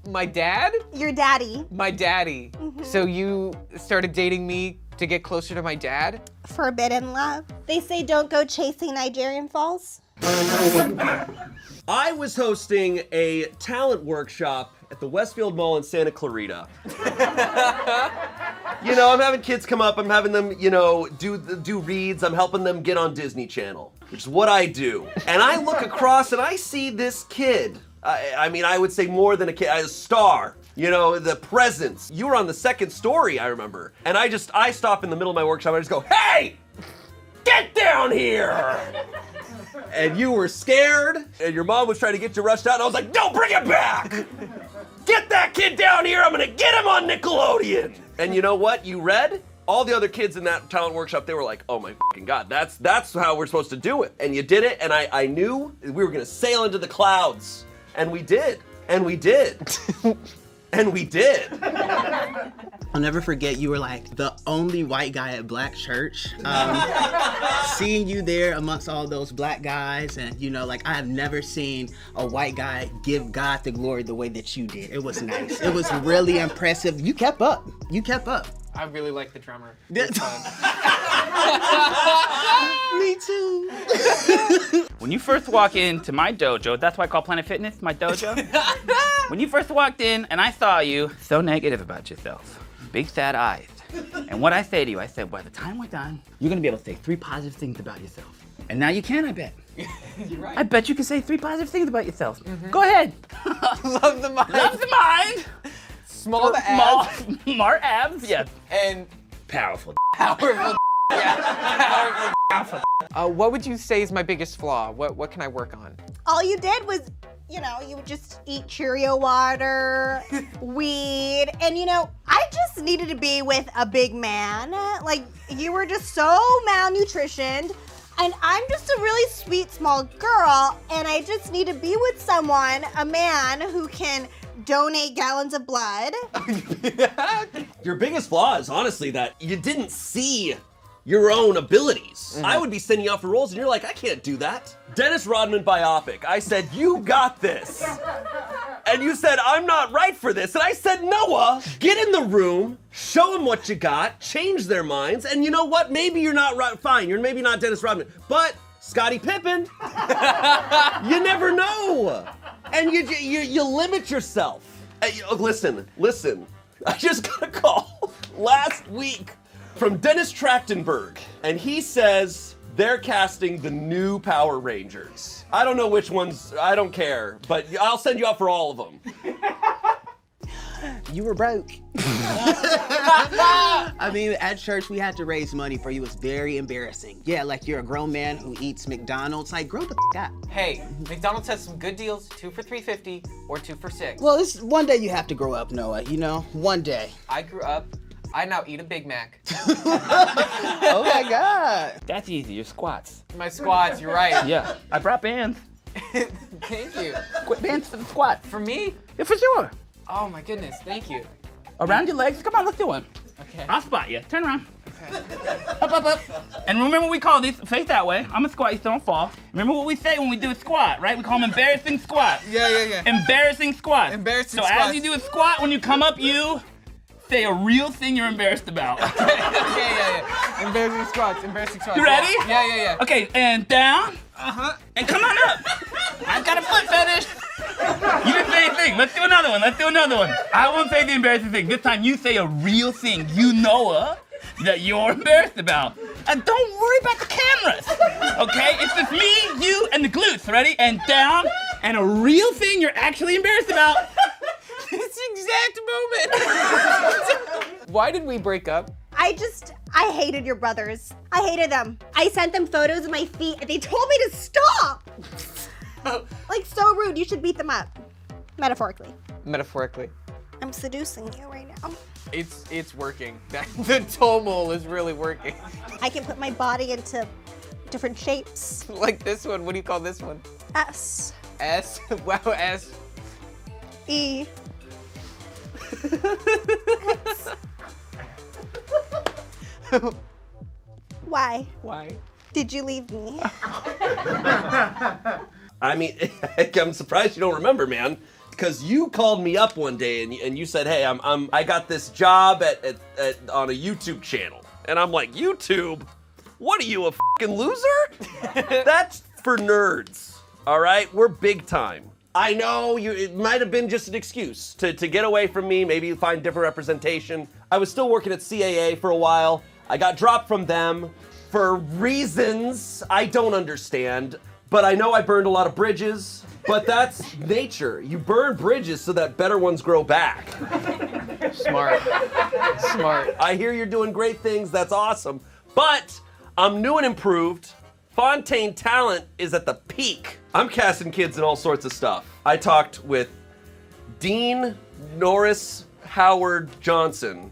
My dad? Your daddy. My daddy. So you started dating me to get closer to my dad? Forbidden love. They say don't go chasing Nigerian falls. I was hosting a talent workshop at the Westfield Mall in Santa Clarita. You know, I'm having kids come up, I'm having them, you know, do reads, I'm helping them get on Disney Channel, which is what I do. And I look across and I see this kid. I mean, I would say more than a kid, a star. You know, the presence. You were on the second story, I remember. And I stop in the middle of my workshop and I just go, hey, get down here. And you were scared and your mom was trying to get you rushed out and I was like, no, bring it back. Get that kid down here, I'm gonna get him on Nickelodeon. And you know what, you read? All the other kids in that talent workshop, they were like, oh my fucking God, that's how we're supposed to do it. And you did it and I knew we were gonna sail into the clouds. And we did, and we did. And we did. I'll never forget, you were like the only white guy at Black Church. Seeing you there amongst all those black guys, and you know, like I have never seen a white guy give God the glory the way that you did. It was nice. It was really impressive. You kept up. You kept up. I really like the drummer. Me too. When you first walk into my dojo, that's why I call Planet Fitness my dojo. When you first walked in and I saw you so negative about yourself, big sad eyes. And what I say to you, I said, by the time we're done, you're gonna be able to say 3 positive things about yourself. And now you can, I bet. You're right. I bet you can say 3 positive things about yourself. Go ahead. Love the mind. Love the mind. Small the abs. More abs, yes. And powerful. powerful. Yeah. Powerful. What would you say is my biggest flaw? What can I work on? All you did was, you know, you would just eat Cheerio water, weed, and you know, I just needed to be with a big man. Like, you were just so malnutritioned, and I'm just a really sweet small girl, and I just need to be with someone, a man who can donate gallons of blood. Your biggest flaw is honestly that you didn't see your own abilities. I would be sending you out for roles and you're like, I can't do that. Dennis Rodman biopic. I said, you got this. And you said, I'm not right for this. And I said, Noah, get in the room, show them what you got, change their minds, and you know what? Maybe you're not right, fine, you're maybe not Dennis Rodman, but Scottie Pippen, you never know. And you limit yourself. Listen, I just got a call last week from Dennis Trachtenberg, and he says they're casting the new Power Rangers. I don't know which ones, I don't care, but I'll send you out for all of them. You were broke. I mean, at church, we had to raise money for you. It was very embarrassing. Yeah, like you're a grown man who eats McDonald's. Like, grow the up. Hey, McDonald's has some good deals, 2 for $3.50 or 2 for $6. Well, one day you have to grow up, Noah, you know? One day. I grew up. I now eat a Big Mac. Oh my God. That's easy, your squats. My squats, you're right. Yeah, I brought bands. Thank you. Dance to the squat. For me? Yeah, for sure. Oh my goodness, thank you. Around your legs. Come on, let's do one. Okay. I'll spot you. Turn around. Up, up, up. And remember what we call this? Face that way. I'm a squat, you still don't fall. Remember what we say when we do a squat, right? We call them embarrassing squats. Yeah. Embarrassing squats. Embarrassing so squats. as you do a squat, when you come up, you say a real thing you're embarrassed about. Yeah. Embarrassing squats. You ready? Yeah. Okay, and down. Uh-huh. And come on up. I've got a foot fetish. You didn't say anything. Let's do another one. I won't say the embarrassing thing. This time you say a real thing you know that you're embarrassed about. And don't worry about the cameras. Okay? It's just me, you, and the glutes. Ready? And down. And a real thing you're actually embarrassed about. This exact moment. Why did we break up? I hated your brothers. I hated them. I sent them photos of my feet and they told me to stop. Like, so rude. You should beat them up. Metaphorically. Metaphorically. I'm seducing you right now. It's working. The toe mole is really working. I can put my body into different shapes. Like this one. What do you call this one? S. S? Wow, S. E. Why? Why? Did you leave me? I mean, I'm surprised you don't remember, man. Because you called me up one day and you said, "Hey, I got this job on a YouTube channel," and I'm like, "YouTube? What are you, a fucking loser? That's for nerds. All right, we're big time. I know it might have been just an excuse to get away from me. Maybe you find different representation. I was still working at CAA for a while. I got dropped from them for reasons I don't understand. But I know I burned a lot of bridges, but that's nature. You burn bridges so that better ones grow back. Smart. I hear you're doing great things, that's awesome. But I'm new and improved. Fontaine talent is at the peak. I'm casting kids in all sorts of stuff. I talked with Dean Norris Howard Johnson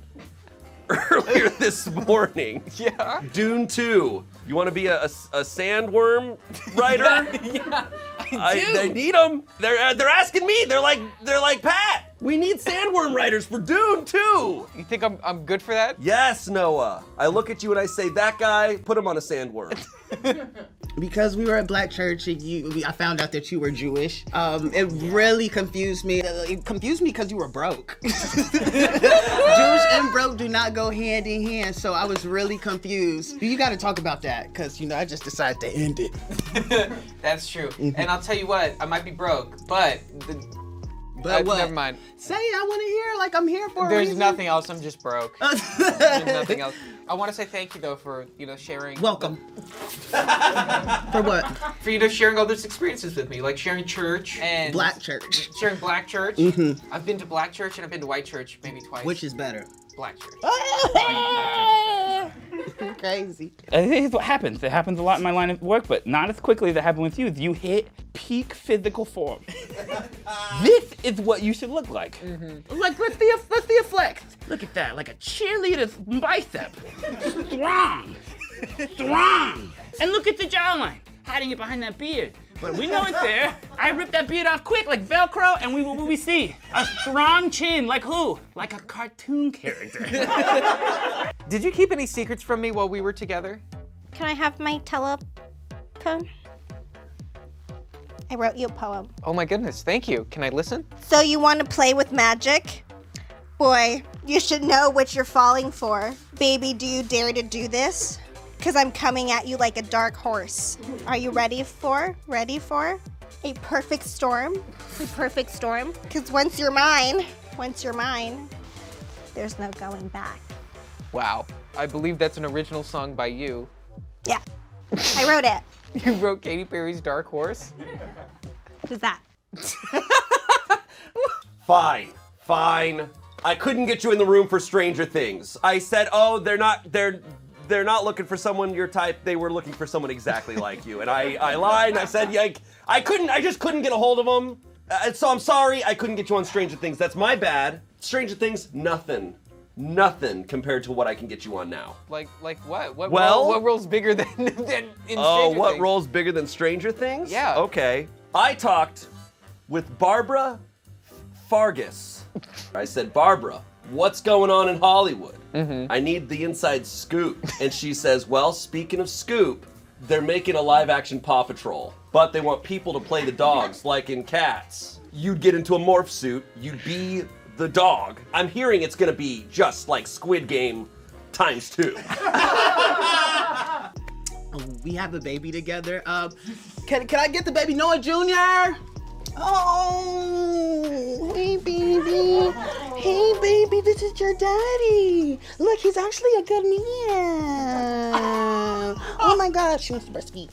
earlier this morning. Yeah. Dune 2. You want to be a sandworm writer? Yeah, I do. They need them. They're asking me. They're like, Pat, we need sandworm writers for Dune 2. You think I'm good for that? Yes, Noah. I look at you and I say, that guy, put him on a sandworm. Because we were at Black Church and I found out that you were Jewish. It really confused me. It confused me because you were broke. Jewish and broke do not go hand in hand, so I was really confused. You got to talk about that because, I just decided to end it. That's true. And I'll tell you what, I might be broke, but what? Never mind. Say, I want to hear, like I'm here for a There's reason. nothing else, I'm just broke. There's nothing else. I want to say thank you though for, sharing. Welcome. For what? For sharing all those experiences with me, like sharing church and Black Church. Sharing Black Church. Mm-hmm. I've been to Black Church and I've been to White Church maybe twice. Which is better? Black Church. Crazy. Here's what happens. It happens a lot in my line of work, but not as quickly as it happened with you. You hit peak physical form. This is what you should look like. Mm-hmm. Like, let's see a flex. Look at that, like a cheerleader's bicep. Strong. Strong. And look at the jawline, hiding it behind that beard. But we know it's there. I ripped that beard off quick like Velcro, and what we see? A strong chin, like who? Like a cartoon character. Did you keep any secrets from me while we were together? Can I have my telephone? I wrote you a poem. Oh my goodness, thank you. Can I listen? So you want to play with magic? Boy, you should know what you're falling for. Baby, do you dare to do this? Because I'm coming at you like a dark horse. Are you ready for a perfect storm? A perfect storm? Because once you're mine, there's no going back. Wow, I believe that's an original song by you. Yeah, I wrote it. You wrote Katy Perry's Dark Horse? Who's that? Fine. I couldn't get you in the room for Stranger Things. I said, oh, they're not looking for someone your type. They were looking for someone exactly like you. And I lied and I said, yeah, I just couldn't get a hold of them. So I'm sorry I couldn't get you on Stranger Things. That's my bad. Stranger Things, nothing compared to what I can get you on now. Like what? What role's bigger than in Stranger Oh, what Things? role's bigger than Stranger Things? Yeah. Okay. I talked with Barbara Fargus. I said, Barbara, what's going on in Hollywood? I need the inside scoop. And she says, well, speaking of scoop, they're making a live action Paw Patrol, but they want people to play the dogs like in Cats. You'd get into a morph suit, you'd be the dog. I'm hearing it's gonna be just like Squid Game ×2. We have a baby together. Can I get the baby Noah Jr.? Oh, hey baby. Hey baby, this is your daddy. Look, he's actually a good man. Oh my gosh, she wants to breastfeed.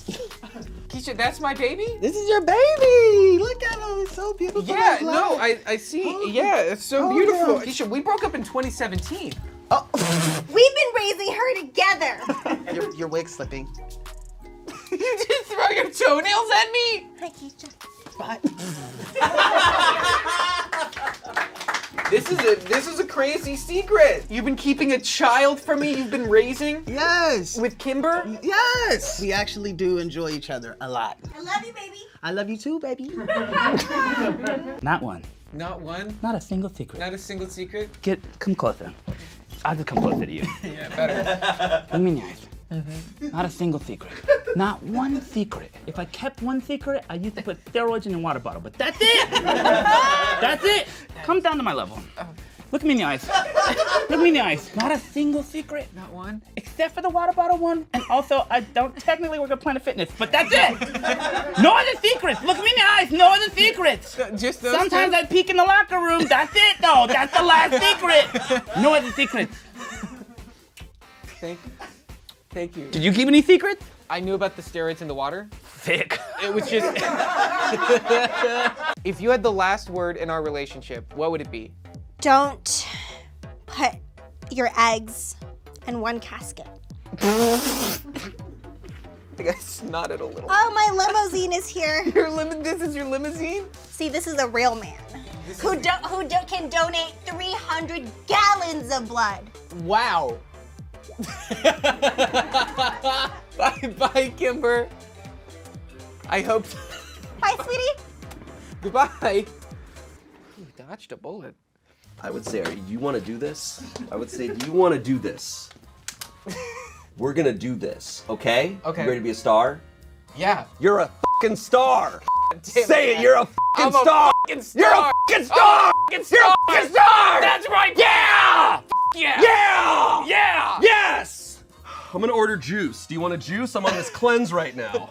Keisha, that's my baby? This is your baby. Look at him, it's so beautiful. Yeah, no, I see. Yeah, it's so beautiful. yeah. Keisha, we broke up in 2017. We've been raising her together. Your wig's slipping. You just throw your toenails at me? Hi, Keisha. Bye. This is a crazy secret. You've been keeping a child from me you've been raising? Yes. With Kimber? Yes. We actually do enjoy each other a lot. I love you, baby. I love you too, baby. Not one. Not one? Not a single secret. Not a single secret? Come closer. I'll just come closer to you. Yeah, better. Look me in the eyes. Not a single secret. Not one secret. If I kept one secret, I used to put steroids in your water bottle, but that's it! That's it! Come down to my level. Look me in the eyes. Look me in the eyes. Not a single secret. Not one? Except for the water bottle one, and also I don't technically work at Planet Fitness, but that's it! No other secrets! Look me in the eyes, no other secrets! Just those Sometimes two? I peek in the locker room, that's it though! That's the last secret! No other secrets. Thank you. Did you keep any secrets? I knew about the steroids in the water. Thick. It was just... If you had the last word in our relationship, what would it be? Don't put your eggs in one casket. I think I snotted a little. Oh, my limousine is here. This is your limousine? See, this is a real man who can donate 300 gallons of blood. Wow. Bye, Kimber. I hope. Bye, sweetie. Goodbye. You dodged a bullet. I would say, you want to do this? I would say, do you want to do this? We're gonna do this, okay? Okay. You ready to be a star? Yeah. You're a fucking star. Damn Say it, it, you're a I'm fucking star. A fucking star. You're a fucking star. You're a fucking star. That's right. Yeah. Yeah. Yeah. Yeah. Yes. I'm gonna order juice. Do you want a juice? I'm on this cleanse right now.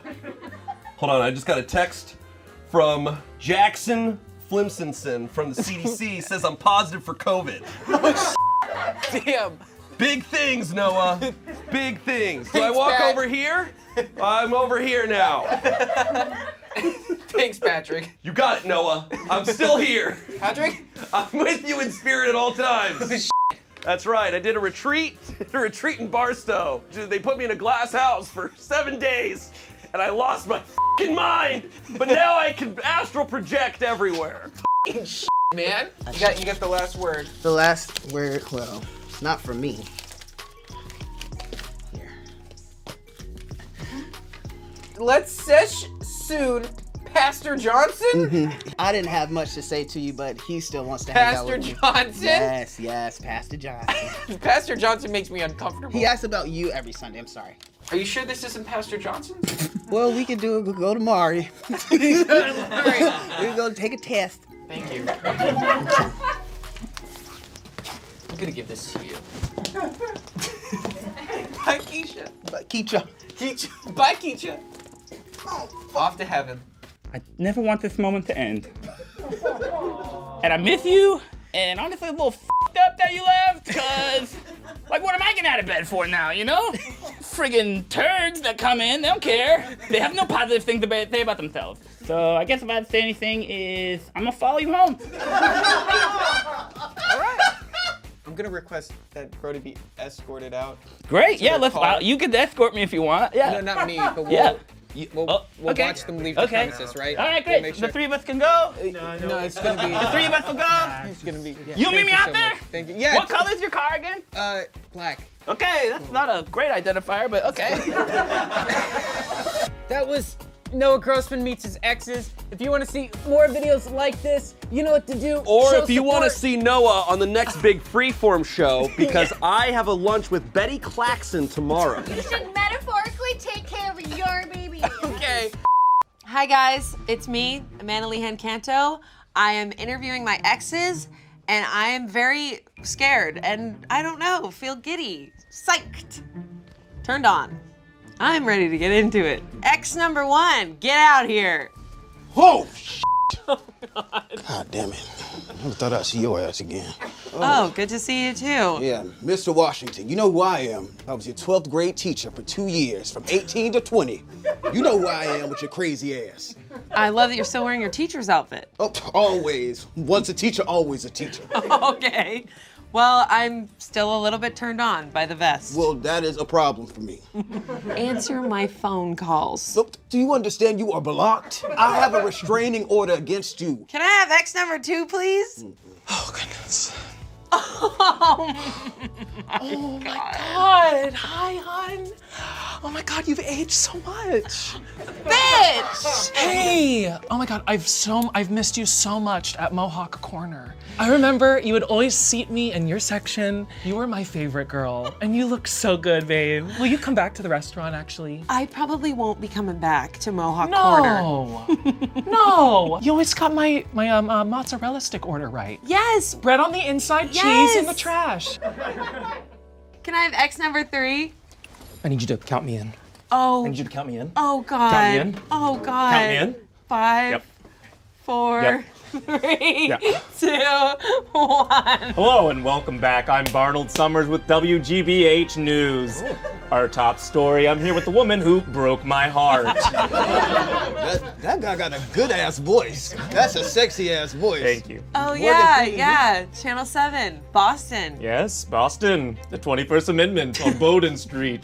Hold on, I just got a text from Jackson Flimsonson from the CDC. Says I'm positive for COVID. Damn. Big things, Noah. Big things. Do I Thanks, walk Pat. over here? I'm over here now. Thanks, Patrick. You got it, Noah. I'm still here. Patrick? I'm with you in spirit at all times. That's right. I did a retreat in Barstow. They put me in a glass house for 7 days, and I lost my fucking mind. But now I can astral project everywhere. Fucking shit, man. You got the last word. The last word, well, not for me. Here. Let's sesh soon, Pastor Johnson. I didn't have much to say to you, but he still wants to hang out Pastor with me. Johnson? Yes, Pastor Johnson. Pastor Johnson makes me uncomfortable. He asks about you every Sunday. I'm sorry. Are you sure this isn't Pastor Johnson? Well, we can do it. We'll go to Mari. All right. We'll go take a test. Thank you. I'm gonna give this to you. Bye, Keisha. Bye, Keisha. Keisha. Bye, Keisha. Off to heaven. I never want this moment to end. And I miss you, and honestly, a little f***ed up that you left, because, like, what am I getting out of bed for now, you know? Friggin' turds that come in, they don't care. They have no positive thing to say about themselves. So I guess if I had to say anything is, I'm gonna follow you home. All right. I'm gonna request that Brody be escorted out. Great, to yeah, their let's, car. You could escort me if you want, yeah. No, not me, but we'll, Yeah. we'll okay. watch them leave the premises, right? All right, We'll great. make sure. The three of us can go. No, it's gonna be. The three of us will go. It's gonna be. Yeah. You'll meet Thank me you out so there? much. Thank you. Yeah. What color is your car again? Black. Okay, that's not a great identifier, but okay. That was Noah Grossman meets his exes. If you want to see more videos like this, you know what to do. Or Show if you want to support. see Noah on the next big Freeform show, because I have a lunch with Betty Claxon tomorrow. You should metaphorically take care of your baby. Okay. Hi guys, it's me, Amanda Lee Canto. I am interviewing my exes, and I am very scared, and I don't know, feel giddy, psyched, turned on. I'm ready to get into it. Ex number 1, get out here. Oh, God damn it. I never thought I'd see your ass again. Oh, good to see you too. Yeah, Mr. Washington, you know who I am. I was your 12th grade teacher for 2 years, from 18 to 20. You know who I am with your crazy ass. I love that you're still wearing your teacher's outfit. Oh, always. Once a teacher, always a teacher. Okay. Well, I'm still a little bit turned on by the vest. Well, that is a problem for me. Answer my phone calls. Look, do you understand you are blocked? I have a restraining order against you. Can I have ex number 2, please? Oh, goodness. Oh my God. Hi, hon. Oh my God, you've aged so much. Bitch! Hey! Oh my God, I've missed you so much at Mohawk Corner. I remember you would always seat me in your section. You were my favorite girl, and you look so good, babe. Will you come back to the restaurant, actually? I probably won't be coming back to Mohawk Corner. No! You always got my mozzarella stick order right. Yes! Bread on the inside, cheese in the trash. Can I have ex number 3? I need you to count me in. Oh. I need you to count me in. Oh God. Count me in. Oh God. Count me in. 5, Yep. 4, Yep. 3, Yeah. 2, 1. Hello and welcome back. I'm Barnold Summers with WGBH News. Our top story, I'm here with the woman who broke my heart. That guy got a good ass voice. That's a sexy ass voice. Thank you. Oh Morgan yeah, Freeman. yeah. Channel 7, Boston. Yes, Boston, the 21st Amendment on Bowdoin Street.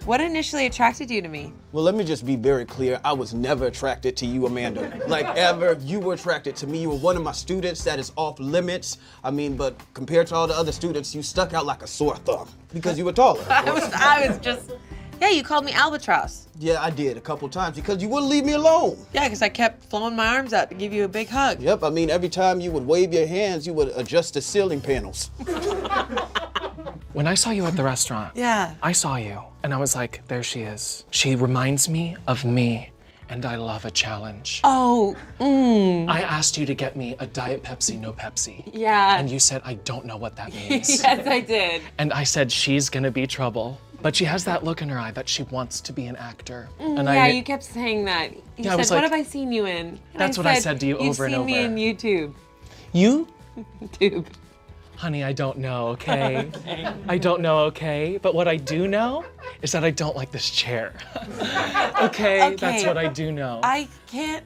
What initially attracted you to me? Well, let me just be very clear. I was never attracted to you, Amanda. Like, ever. You were attracted to me. You were one of my students that is off limits. I mean, but compared to all the other students, you stuck out like a sore thumb because you were taller. I was just, yeah, you called me Albatross. Yeah, I did a couple times because you wouldn't leave me alone. Yeah, because I kept flowing my arms out to give you a big hug. Yep, I mean, every time you would wave your hands, you would adjust the ceiling panels. When I saw you at the restaurant, Yeah. I saw you and I was like, there she is. She reminds me of me and I love a challenge. Oh, I asked you to get me a Diet Pepsi, no Pepsi. Yeah. And you said, I don't know what that means. Yes, I did. And I said, she's gonna be trouble. But she has that look in her eye that she wants to be an actor. And Yeah, you kept saying that. You Yeah, I said, was what like- have I seen you in? And That's what I said to you over and You've seen me over. in YouTube. You? Tube. Honey, I don't know, okay? I don't know, okay? But what I do know is that I don't like this chair. Okay? That's what I do know. I can't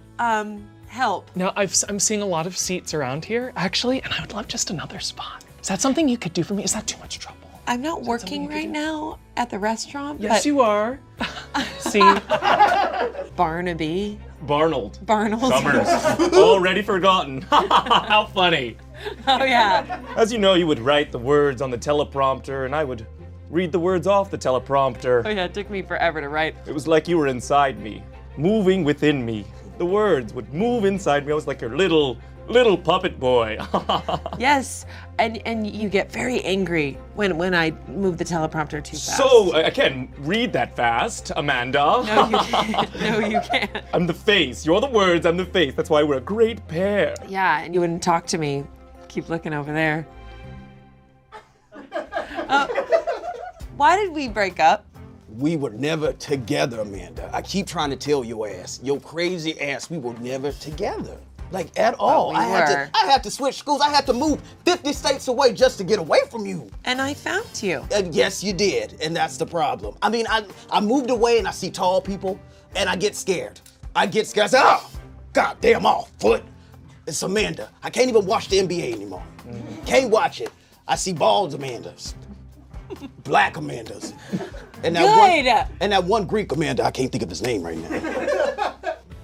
help. Now, I'm seeing a lot of seats around here, actually, and I would love just another spot. Is that something you could do for me? Is that too much trouble? I'm not working right now at the restaurant. Yes, but you are. See? Barnaby. Barnold. Barnold. Summers. Already forgotten. How funny. Oh, yeah. As you know, you would write the words on the teleprompter and I would read the words off the teleprompter. Oh, yeah, it took me forever to write. It was like you were inside me, moving within me. The words would move inside me. I was like your little puppet boy. Yes, and you get very angry when I move the teleprompter too fast. So, I can't read that fast, Amanda. No, you can't. No, you can't. I'm the face. You're the words, I'm the face. That's why we're a great pair. Yeah, and you wouldn't talk to me. Keep looking over there. Why did we break up? We were never together, Amanda. I keep trying to tell your ass, your crazy ass, we were never together. Like, at all. we I had to switch schools. I had to move 50 states away just to get away from you. And I found you. And yes, you did. And that's the problem. I mean, I moved away and I see tall people and I get scared. I say, oh, God damn off, foot. It's Amanda. I can't even watch the NBA anymore. Can't watch it. I see bald Amandas, black Amandas. And that one Greek Amanda, I can't think of his name right now.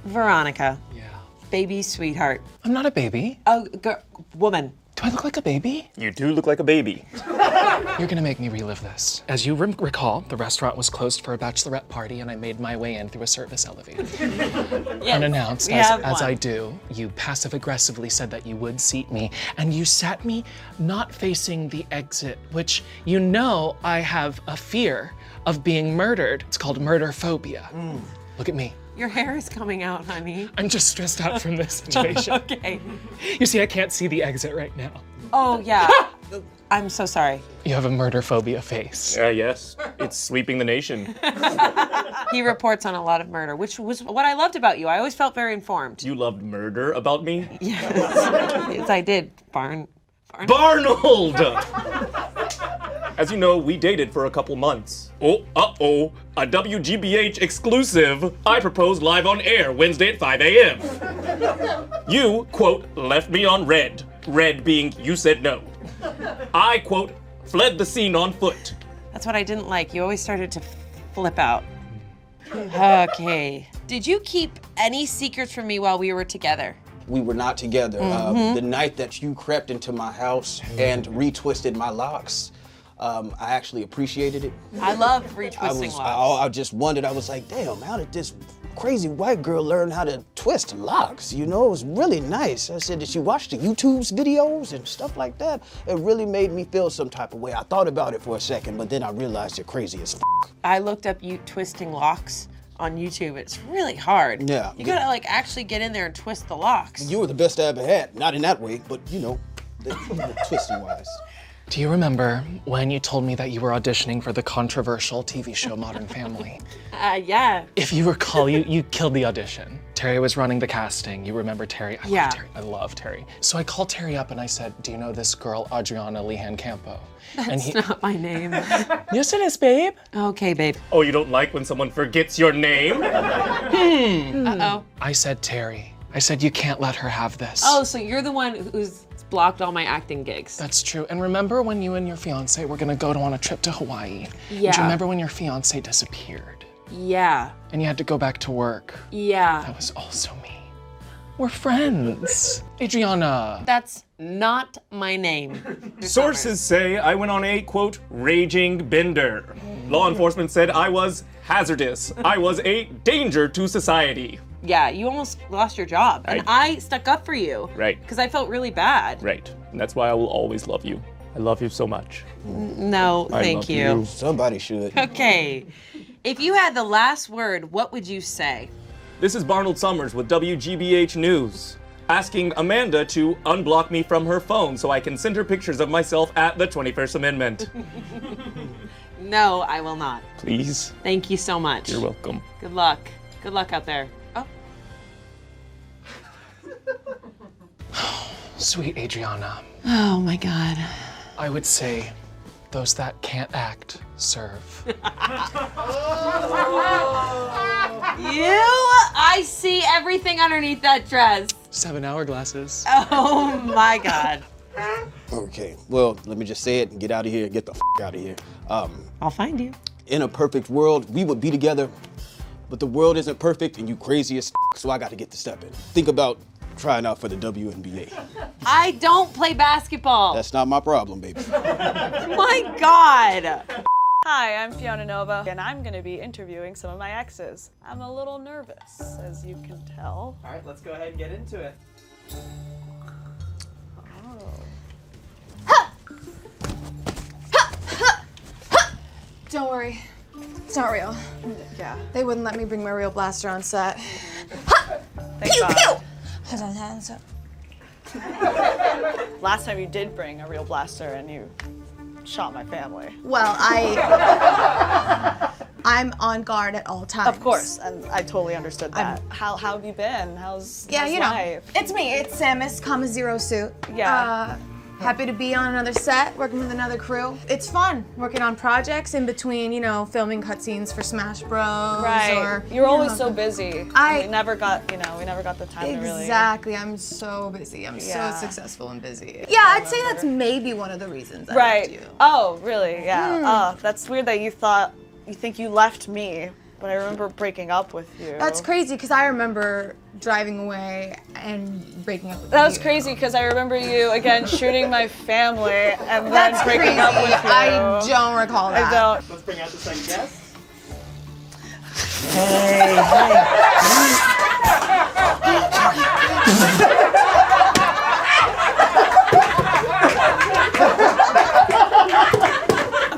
Veronica. Yeah. Baby sweetheart. I'm not a baby. Oh, woman. Do I look like a baby? You do look like a baby. You're gonna make me relive this. As you recall, the restaurant was closed for a bachelorette party and I made my way in through a service elevator. Unannounced, we as have I one. do, you passive-aggressively said that you would seat me, and you sat me not facing the exit, which you know I have a fear of being murdered. It's called murder phobia. Look at me. Your hair is coming out, honey. I'm just stressed out from this situation. Okay. You see, I can't see the exit right now. Oh, yeah. I'm so sorry. You have a murder phobia face. Yes, it's sweeping the nation. He reports on a lot of murder, which was what I loved about you. I always felt very informed. You loved murder about me? Yes, yes I did. Barnold! As you know, we dated for a couple months. Oh, uh-oh, a WGBH exclusive. I proposed live on air Wednesday at 5 a.m. You, quote, left me on red. Red being you said no. I, quote, fled the scene on foot. That's what I didn't like. You always started to flip out. Okay. Did you keep any secrets from me while we were together? We were not together. The night that you crept into my house and retwisted my locks, I actually appreciated it. I love retwisting locks. I just wondered, I was like, damn, how did this crazy white girl learn how to twist locks? You know, it was really nice. I said, did she watch the YouTube's videos and stuff like that? It really made me feel some type of way. I thought about it for a second, but then I realized you're crazy as f. I looked up you twisting locks on YouTube. It's really hard. Yeah. You gotta like actually get in there and twist the locks. You were the best I ever had. Not in that way, but you know, twisting wise. Do you remember when you told me that you were auditioning for the controversial TV show Modern Family? Yeah. If you recall, you killed the audition. Terry was running the casting. You remember Terry? I love Terry. I love Terry. So I called Terry up and I said, do you know this girl, Adriana Lehan Campo? That's not my name. Yes, it is, babe. Okay, babe. Oh, you don't like when someone forgets your name? Uh-oh. I said, Terry, I said, you can't let her have this. Oh, so you're the one who's blocked all my acting gigs. That's true. And remember when you and your fiance were gonna go on a trip to Hawaii? Yeah. And do you remember when your fiance disappeared? Yeah. And you had to go back to work? Yeah. That was also me. We're friends. Adriana. That's not my name. Sources say I went on a, quote, raging bender. Law enforcement said I was hazardous. I was a danger to society. Yeah, you almost lost your job. And I stuck up for you. Right. Because I felt really bad. Right. And that's why I will always love you. I love you so much. No, thank you. Somebody should. Okay. If you had the last word, what would you say? This is Barnold Summers with WGBH News, asking Amanda to unblock me from her phone so I can send her pictures of myself at the 21st Amendment. No, I will not. Please. Thank you so much. You're welcome. Good luck. Good luck out there. Oh. Sweet Adriana. Oh my God. I would say those that can't act serve. I see everything underneath that dress. 7 hourglasses. Oh my God. Okay, well, let me just say it and get out of here. Get the f out of here. I'll find you. In a perfect world, we would be together, but the world isn't perfect and you crazy as f, so I got to get to stepping. Think about trying out for the WNBA. I don't play basketball. That's not my problem, baby. My God. Hi, I'm Fiona Nova, and I'm going to be interviewing some of my exes. I'm a little nervous, as you can tell. All right, let's go ahead and get into it. Don't worry. It's not real. Yeah. They wouldn't let me bring my real blaster on set. Thank God. Hold on, hands up. Last time you did bring a real blaster and you shot my family. Well, I'm on guard at all times. Of course, and I totally understood that. How have you been? How's you know, life? it's me. It's Samus, Zero suit. Yeah. Happy to be on another set, working with another crew. It's fun working on projects in between, you know, filming cutscenes for Smash Bros. Right. Or, You're always so busy. I we never got the time to really. Exactly. I'm so busy. I'm Yeah. so successful and busy. Yeah, I'd say that's maybe one of the reasons I left you. Oh, really? Yeah. Oh, that's weird that you think you left me but I remember breaking up with you. That's crazy because I remember driving away and breaking up with That was you. crazy because I remember you again shooting my family and then breaking up with you. I don't recall that. I don't. Let's bring out the second guest.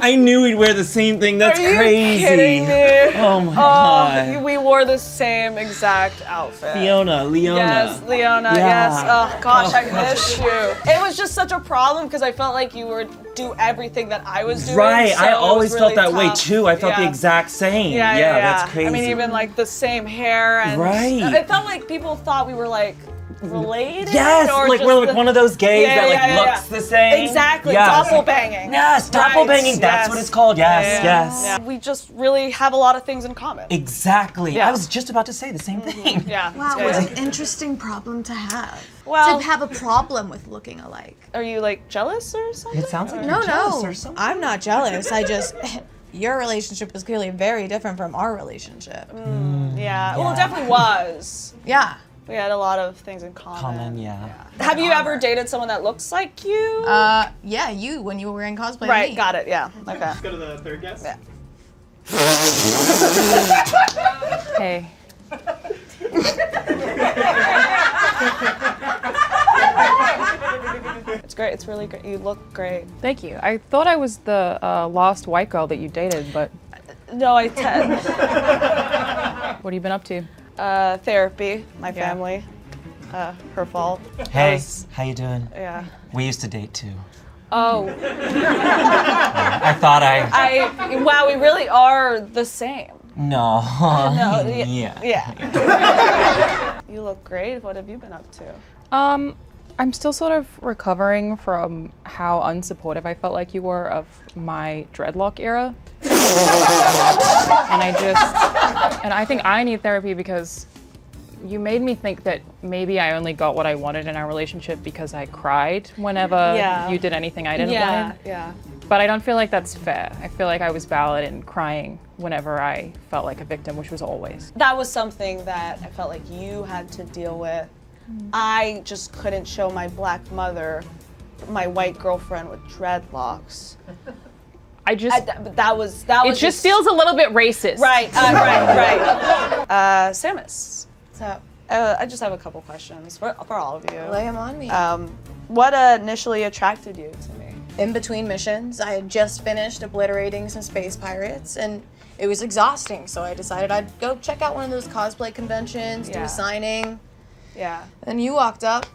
I knew we'd wear the same thing. That's Are you crazy. kidding me? Oh my god. We wore the same exact outfit. Leona. Yes, Leona, Yeah. yes. Oh gosh, Oh, I miss you. It was just such a problem because I felt like you would do everything that I was doing. Right, so I it always was felt really that way tough. too. I felt the Yeah. exact same. Yeah, That's crazy. I mean, even like the same hair and Right. It felt like people thought we were like related. Yes, or like just we're like one of those gays that like looks the same. Exactly, Yes. doppelbanging. Yes, doppelbanging, that's what it's called. Yes, yes. Yeah. We just really have a lot of things in common. Exactly. Yeah. I was just about to say the same thing. Yeah. Wow, it's what good. an interesting problem to have. Well- to have a problem with looking alike. Are you like jealous or something? It sounds like No, you're jealous no, or something. I'm not jealous. I just, your relationship was clearly very different from our relationship. Yeah. Well, it definitely was. Yeah. We had a lot of things in common. Common, yeah. Have you ever dated someone that looks like you? Yeah, you, when you were wearing cosplay. Right, me. got it, yeah. Okay. Let's go to the third guest. Yeah. Hey. It's great. It's really great. You look great. Thank you. I thought I was the last white girl that you dated, but No, I what have you been up to? therapy. My Yeah. family. Her fault. Hey, how you doing? Yeah. We used to date too. Oh. I thought Wow, we really are the same. No. No. Yeah. Yeah. You look great. What have you been up to? I'm still sort of recovering from how unsupportive I felt like you were of my dreadlock era. And I think I need therapy because you made me think that maybe I only got what I wanted in our relationship because I cried whenever Yeah. you did anything I didn't Yeah, want. yeah. But I don't feel like that's fair. I feel like I was valid in crying whenever I felt like a victim, which was always. That was something that I felt like you had to deal with. I just couldn't show my black mother my white girlfriend with dreadlocks. That was It just feels a little bit racist. Right. Samus. So I just have a couple questions for all of you. Lay 'em on me. What initially attracted you to me? In between missions, I had just finished obliterating some space pirates, and it was exhausting, so I decided I'd go check out one of those cosplay conventions, do Yeah. a signing. Yeah. Then you walked up,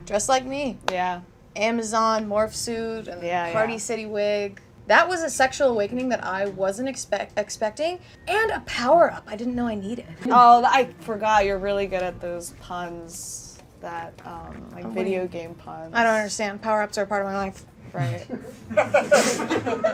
dressed like me. Yeah. Amazon morph suit and Yeah, Party yeah. City wig. That was a sexual awakening that I wasn't expecting, and a power up I didn't know I needed. Oh, I forgot. You're really good at those puns. That like video game puns. I don't understand. Power ups are a part of my life. Right.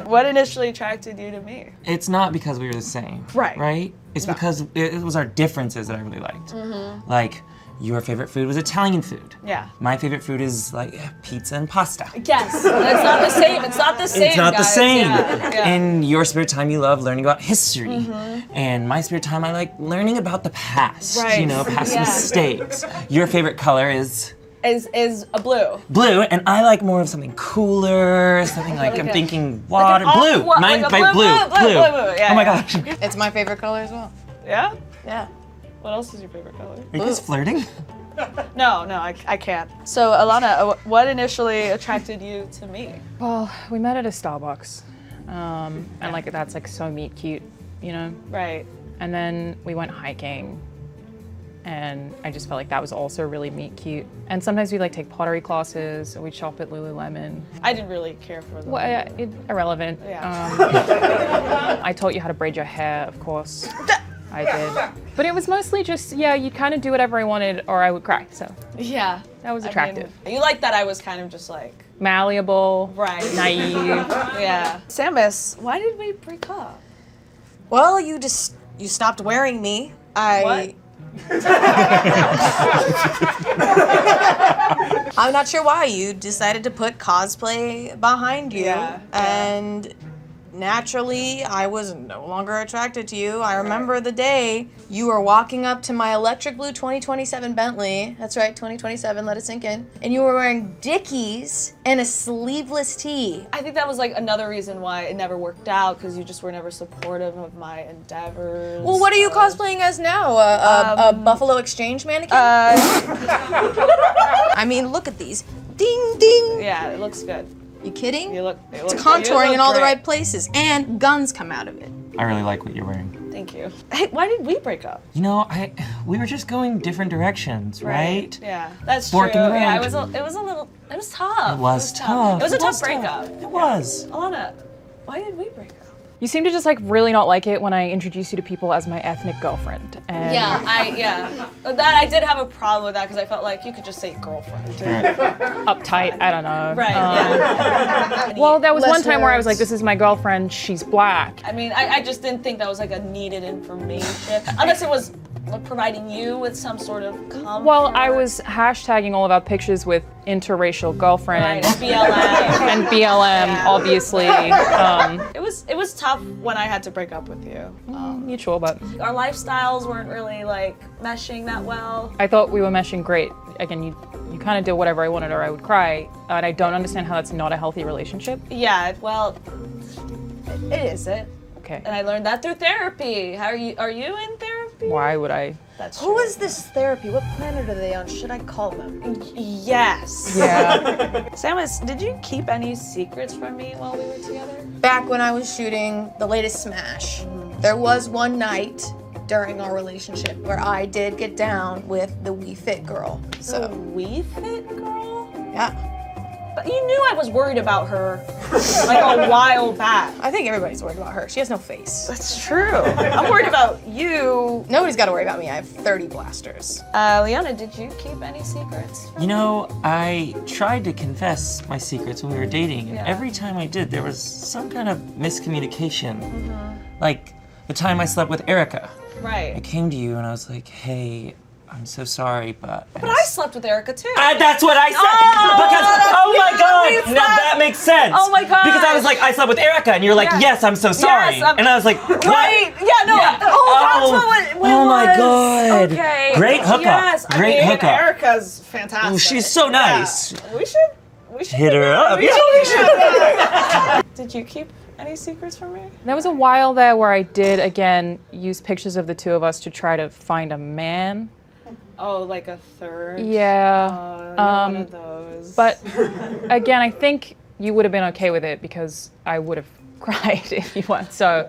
What initially attracted you to me? It's not because we were the same. Right. Right? It's No. because it was our differences that I really liked. Mm-hmm. Like, your favorite food was Italian food. Yeah. My favorite food is like pizza and pasta. Yes, it's not the same. It's not the same. It's not the guys. same. Yeah, yeah. In your spare time, you love learning about history. Mhm. And my spare time, I like learning about the past. Right. You know, past Yeah. mistakes. Your favorite color is Is a blue. blue, and I like more of something cooler, something like I'm Okay. thinking water. Like an Blue. aqua- Mine like a by blue. Yeah, Oh my yeah. gosh. It's my favorite color as well. Yeah? Yeah. What else is your favorite color? Are you guys flirting? No, I can't. So, Alana, what initially attracted you to me? Well, we met at a Starbucks. And like that's like so meet cute, you know? Right. And then we went hiking. And I just felt like that was also really meet cute. And sometimes we like take pottery classes, or we'd shop at Lululemon. I didn't really care for them. Well, irrelevant. Yeah. I taught you how to braid your hair, of course. I did. But it was mostly just, yeah, you'd kind of do whatever I wanted or I would cry, so. Yeah. That was I attractive. mean, you like that I was kind of just like... Malleable. Right. Naive. Yeah. Samus, why did we break up? Well, you stopped wearing me. I'm not sure why you decided to put cosplay behind you, Yeah, and naturally, I was no longer attracted to you. I remember the day you were walking up to my electric blue 2027 Bentley. That's right, 2027, let it sink in. And you were wearing Dickies and a sleeveless tee. I think that was like another reason why it never worked out, because you just were never supportive of my endeavors. Well, what are you cosplaying as now? A Buffalo Exchange mannequin? I mean, look at these. Ding, ding. Yeah, it looks good. You kidding? It's contouring in all the right places, and guns come out of it. I really like what you're wearing. Thank you. Hey, why did we break up? You know, we were just going different directions, right? Yeah, that's Forking true. around. Yeah, it was tough. It was It was a tough It breakup. It was. Alana, why did we break up? You seem to just like really not like it when I introduce you to people as my ethnic girlfriend. And That I did have a problem with that, because I felt like you could just say girlfriend. uptight, I don't know. Right. Well, that was Less one time where I was like, words. this is my girlfriend, she's black. I mean, I just didn't think that was like a needed information, unless it was providing you with some sort of comfort. Well, I was hashtagging all of our pictures with interracial girlfriend. Right, and BLM. And BLM, Yeah. obviously. It was tough when I had to break up with you. Mutual, but Our lifestyles weren't really like meshing that well. I thought we were meshing great. Again, you kind of did whatever I wanted or I would cry. And I don't understand how that's not a healthy relationship. Yeah, well, it isn't. Okay. And I learned that through therapy. Are you in therapy? Why would I? That's Who is this therapy? What planet are they on? Should I call them? Yes. Yeah. Samus, did you keep any secrets from me while we were together? Back when I was shooting the latest Smash, there was one night during our relationship where I did get down with the We Fit girl. So We Fit girl? Yeah. But you knew I was worried about her like a while back. I think everybody's worried about her. She has no face. That's true. I'm worried about you. Nobody's got to worry about me. I have 30 blasters. Leona, did you keep any secrets? You know, I tried to confess my secrets when we were dating, and Yeah. every time I did, there was some kind of miscommunication. Like the time I slept with Erica. I Right. came to you and I was like, hey, I'm so sorry, but... But I slept with Erica too. That's what I said! Oh my god! Now that makes sense! Oh my god! Because I was like, I slept with Erica, and you're like, Yeah. yes, I'm so sorry. Yes, and I was like, what? Right. Yeah, no. Yeah. Oh, that's what it Oh my was. god. Okay. Great hookup. Yes. Great I mean, hookup. Erica's fantastic. Oh, she's so nice. Yeah. We should Hit her up. We should. Did you keep any secrets from me? There was a while there where I did, again, use pictures of the two of us to try to find a man. Oh, like a third? Yeah. One of those. But again, I think you would have been okay with it because I would have cried if you weren't. So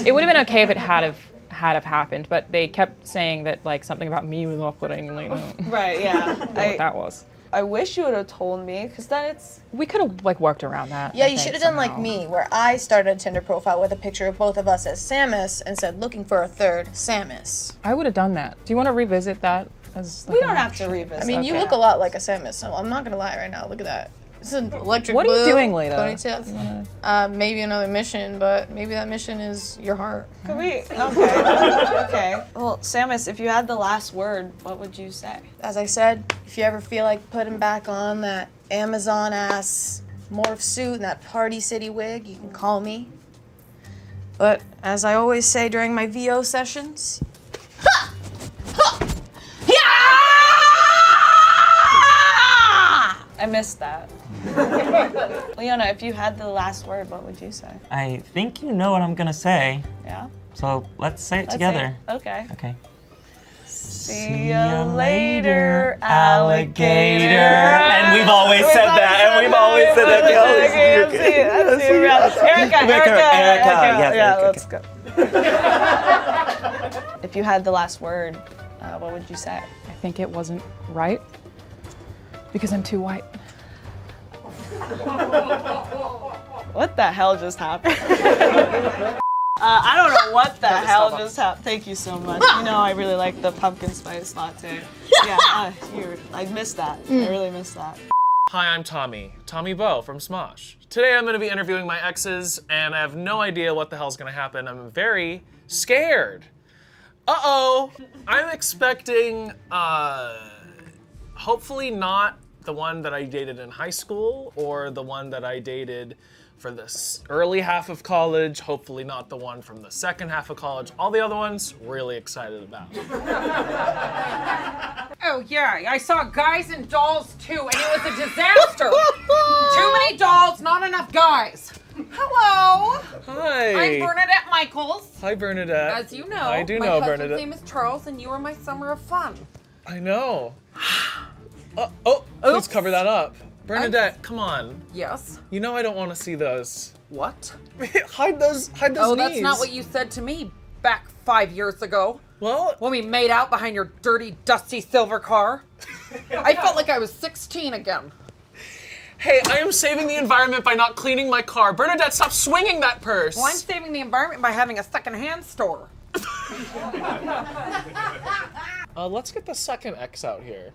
it would have been okay if it had have happened. But they kept saying that like something about me was off-putting. Like, Right. Yeah. I don't know what that was. I wish you would have told me, because then it's. We could have like worked around that. Yeah, I you think, should have done like somehow. me, where I started a Tinder profile with a picture of both of us as Samus and said, looking for a third Samus. I would have done that. Do you want to revisit that? As We don't have to revisit. I mean, you that. look a lot like a Samus, so I'm not gonna lie right now. Look at that. This is an electric What are you blue doing later? ponytail. Maybe another mission, but maybe that mission is your heart. Could we? Okay. Okay. Well, Samus, if you had the last word, what would you say? As I said, if you ever feel like putting back on that Amazon ass morph suit and that Party City wig, you can call me. But as I always say during my VO sessions, I missed that. Leona, if you had the last word, what would you say? I think you know what I'm gonna say. Yeah? So let's say it Let's together. say it. Okay. Okay. See you later, alligator. And we've always said that, and we've always said that. Erica. Yes, Let's go. If you had the last word, what would you say? I think it wasn't right because I'm too white. What the hell just happened? I don't know what the hell just happened. Thank you so much. You know I really like the pumpkin spice latte. Yeah, I missed that. I really missed that. Hi, I'm Tommy Bow from Smosh. Today I'm going to be interviewing my exes, and I have no idea what the hell's going to happen. I'm very scared. Uh-oh. I'm expecting, hopefully not the one that I dated in high school or the one that I dated for this early half of college, hopefully not the one from the second half of college. All the other ones, really excited about. Oh yeah, I saw Guys and Dolls too, and it was a disaster. Too many dolls, not enough guys. Hello. Hi. I'm Bernadette Michaels. Hi, Bernadette. As you know, I do my know husband's Bernadette. name is Charles, and you are my summer of fun. I know. Let's cover that up. Bernadette, come on. Yes. You know I don't want to see those. What? hide those Oh, knees. that's not what you said to me back 5 years ago. Well, when we made out behind your dirty, dusty silver car. I felt like I was 16 again. Hey, I am saving the environment by not cleaning my car. Bernadette, stop swinging that purse. Well, I'm saving the environment by having a secondhand store. Let's get the second X out here.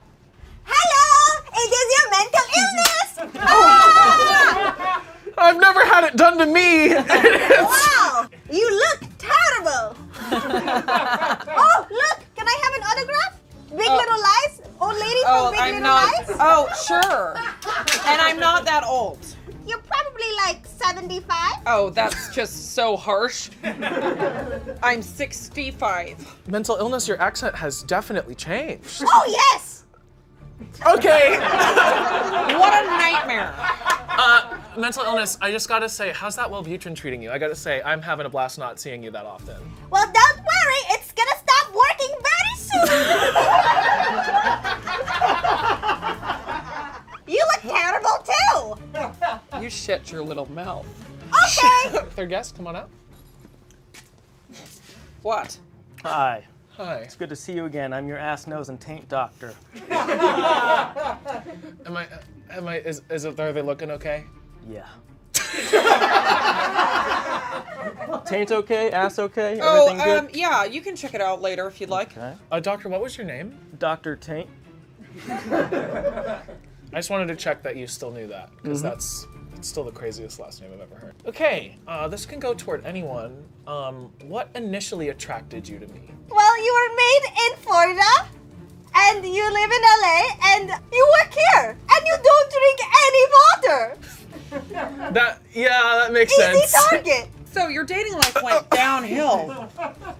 Hello! It is your mental illness! Ah! I've never had it done to me. Wow! You look terrible! Oh, look! Can I have an autograph? Big Little Lies? Old lady from Big Little Lies? Oh, sure. And I'm not that old. You're probably like 75. Oh, that's just so harsh. I'm 65. Mental illness, your accent has definitely changed. Oh, yes! Okay. What a nightmare. Mental illness, I just gotta say, how's that Wellbutrin treating you? I gotta say, I'm having a blast not seeing you that often. Well, don't worry. It's gonna stop working very soon. You look terrible, too. You shut your little mouth. Okay. Third guest, come on out. What? Hi. Hi. It's good to see you again. I'm your ass, nose, and taint doctor. Are they looking okay? Yeah. Taint okay? Ass okay? Oh, Everything good? yeah, you can check it out later if you'd like. Okay. Doctor, what was your name? Dr. Taint. I just wanted to check that you still knew that, because Mhm. it's still the craziest last name I've ever heard. Okay, this can go toward anyone. What initially attracted you to me? Well, you were made in Florida, and you live in LA, and you work here, and you don't drink any water. That makes Easy sense. target. So your dating life went downhill.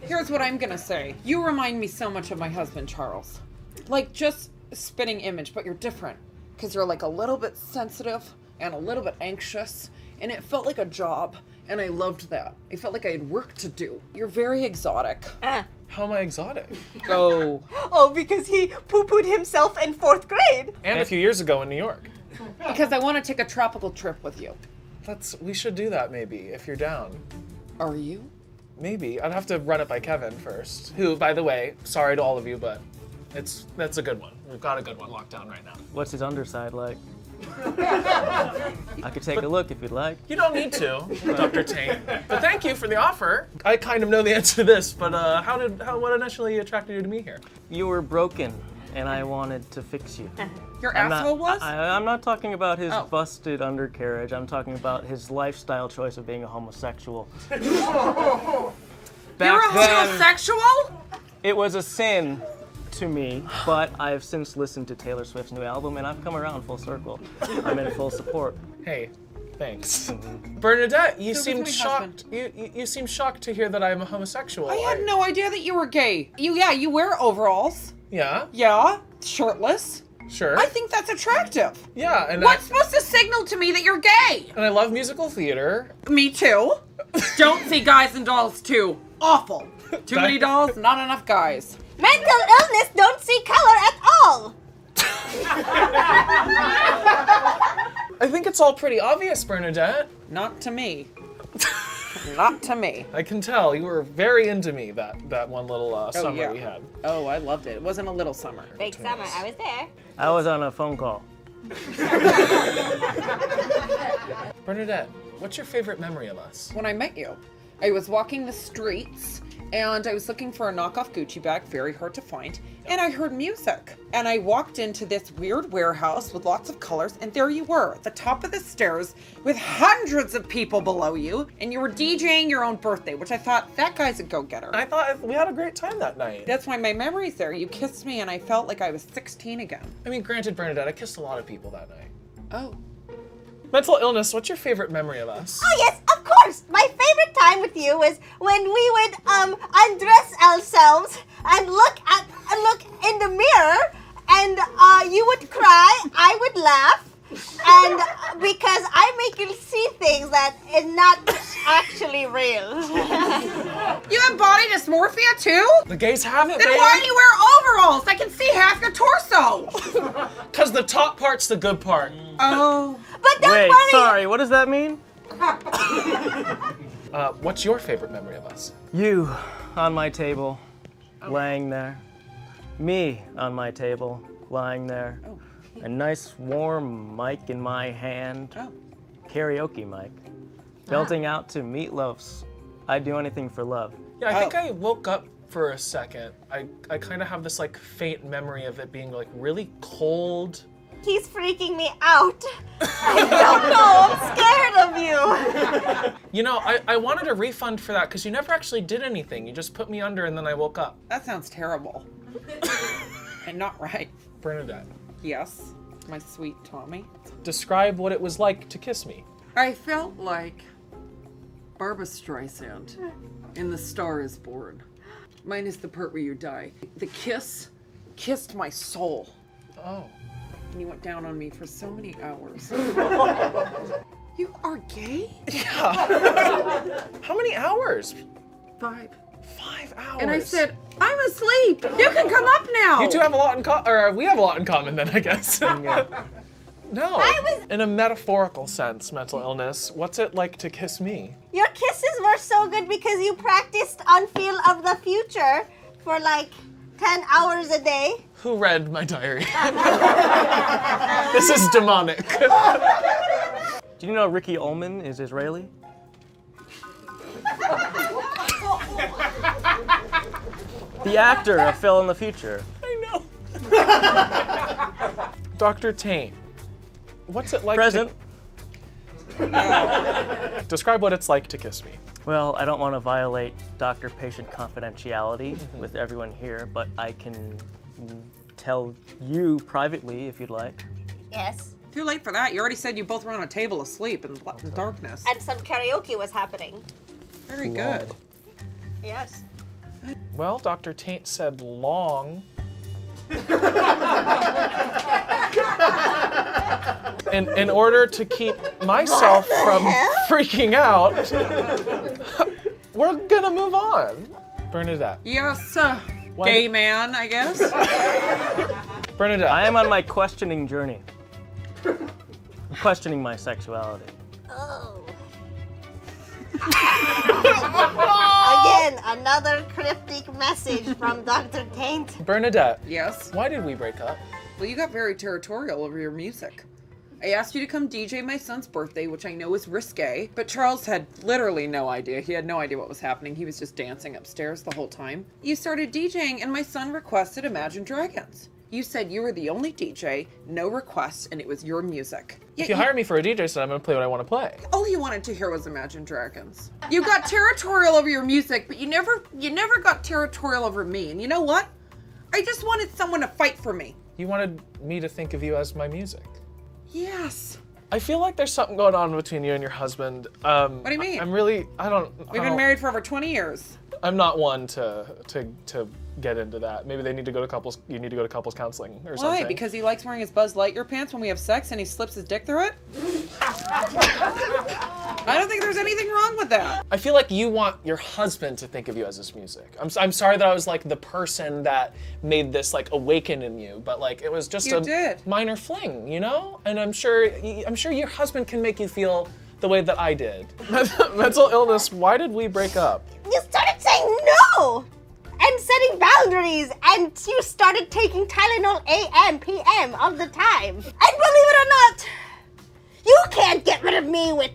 Here's what I'm gonna say. You remind me so much of my husband, Charles. Like just a spitting image, but you're different. Because you're like a little bit sensitive and a little bit anxious. And it felt like a job. And I loved that. I felt like I had work to do. You're very exotic. How am I exotic? Oh. Oh, because he poo-pooed himself in 4th grade. And a few years ago in New York. Because I want to take a tropical trip with you. We should do that maybe, if you're down. Are you? Maybe. I'd have to run it by Kevin first. Who, by the way, sorry to all of you, but that's a good one. We've got a good one locked down right now. What's his underside like? I could take a look if you'd like. You don't need to, Dr. Taint. But thank you for the offer. I kind of know the answer to this, but what initially attracted you to me here? You were broken, and I wanted to fix you. Your I'm asshole not, was? I'm not talking about his Oh. busted undercarriage. I'm talking about his lifestyle choice of being a homosexual. You're Back a then, homosexual? it was a sin to me, but I've since listened to Taylor Swift's new album, and I've come around full circle. I'm in full support. Hey, thanks. Bernadette, you So seemed was my shocked. You seem shocked to hear that I'm a homosexual. I had no idea that you were gay. You wear overalls. Yeah? Yeah, shirtless. Sure. I think that's attractive. Yeah, and What's supposed to signal to me that you're gay? And I love musical theater. Me too. Don't see Guys and Dolls too. Awful. Too many dolls, not enough guys. Mental illness don't see color at all. I think it's all pretty obvious, Bernadette. Not to me. Not to me. I can tell you were very into me that one little summer yeah. we had. Oh, I loved it. It wasn't a little summer. Big summer. I was there. I was on a phone call. Bernadette, what's your favorite memory of us? When I met you, I was walking the streets and I was looking for a knockoff Gucci bag, very hard to find, and I heard music. And I walked into this weird warehouse with lots of colors, and there you were, at the top of the stairs with hundreds of people below you, and you were DJing your own birthday, which I thought, that guy's a go-getter. I thought we had a great time that night. That's why my memory's there. You kissed me and I felt like I was 16 again. I mean, granted, Bernadette, I kissed a lot of people that night. Oh. Mental illness, what's your favorite memory of us? Oh yes, of course. My favorite time with you was when we would undress ourselves and look in the mirror, and you would cry, I would laugh, and because I make you see things that is not actually real. You have body dysmorphia too? The gays have it, Then baby. why do you wear overalls? I can see half your torso. Because the top part's the good part. Oh. But don't Wait, worry. sorry, what does that mean? What's your favorite memory of us? You on my table, laying there. Me on my table, lying there. A nice warm mic in my hand. Karaoke mic. Belting out to Meatloaf's I'd Do Anything for Love. Yeah, I think I woke up for a second. I kind of have this like faint memory of it being like really cold. He's freaking me out. I don't know. I'm scared of you. You know, I wanted a refund for that because you never actually did anything. You just put me under and then I woke up. That sounds terrible. And not right. Bernadette. Yes, my sweet Tommy. Describe what it was like to kiss me. I felt like Barbra Streisand in The Star Is Born. Mine is the part where you die. The kiss kissed my soul. Oh. And you went down on me for so many hours. You are gay? Yeah. How many hours? 5. 5 hours. And I said, I'm asleep. You can come up now. You two have a lot in common, or we have a lot in common then, I guess. No, in a metaphorical sense, mental illness, what's it like to kiss me? Your kisses were so good because you practiced on Feel of the Future for like 10 hours a day. Who read my diary? This is demonic. Do you know Ricky Ullman is Israeli? The actor of Phil in the Future. I know. Dr. Taint, what's it like Present. Describe what it's like to kiss me. Well, I don't want to violate doctor-patient confidentiality with everyone here, but I can tell you privately if you'd like. Yes. Too late for that. You already said you both were on a table asleep in the darkness. And some karaoke was happening. Very good. Yes. Well, Dr. Taint said long. In order to keep myself from freaking out, we're gonna move on. Bernadette. Yes, gay man, I guess. Bernadette. I am on my questioning journey. I'm questioning my sexuality. Oh. Again, another cryptic message from Dr. Taint. Bernadette. Yes? Why did we break up? Well, you got very territorial over your music. I asked you to come DJ my son's birthday, which I know is risque, but Charles had literally no idea. He had no idea what was happening. He was just dancing upstairs the whole time. You started DJing, and my son requested Imagine Dragons. You said you were the only DJ, no requests, and it was your music. If you hire me for a DJ set, I'm gonna play what I want to play. All you wanted to hear was Imagine Dragons. You got territorial over your music, but you never got territorial over me. And you know what? I just wanted someone to fight for me. You wanted me to think of you as my music. Yes. I feel like there's something going on between you and your husband. What do you mean? We've been married for over 20 years. I'm not one to get into that. Maybe you need to go to couples counseling or something. Why? Because he likes wearing his Buzz Lightyear pants when we have sex and he slips his dick through it? I don't think there's anything wrong with that. I feel like you want your husband to think of you as this music. I'm sorry that I was like the person that made this like awaken in you, but like it was just minor fling, you know? And I'm sure your husband can make you feel the way that I did. Mental illness, why did we break up? You started saying no! And setting boundaries, and you started taking Tylenol AM, PM all the time. And believe it or not, you can't get rid of me with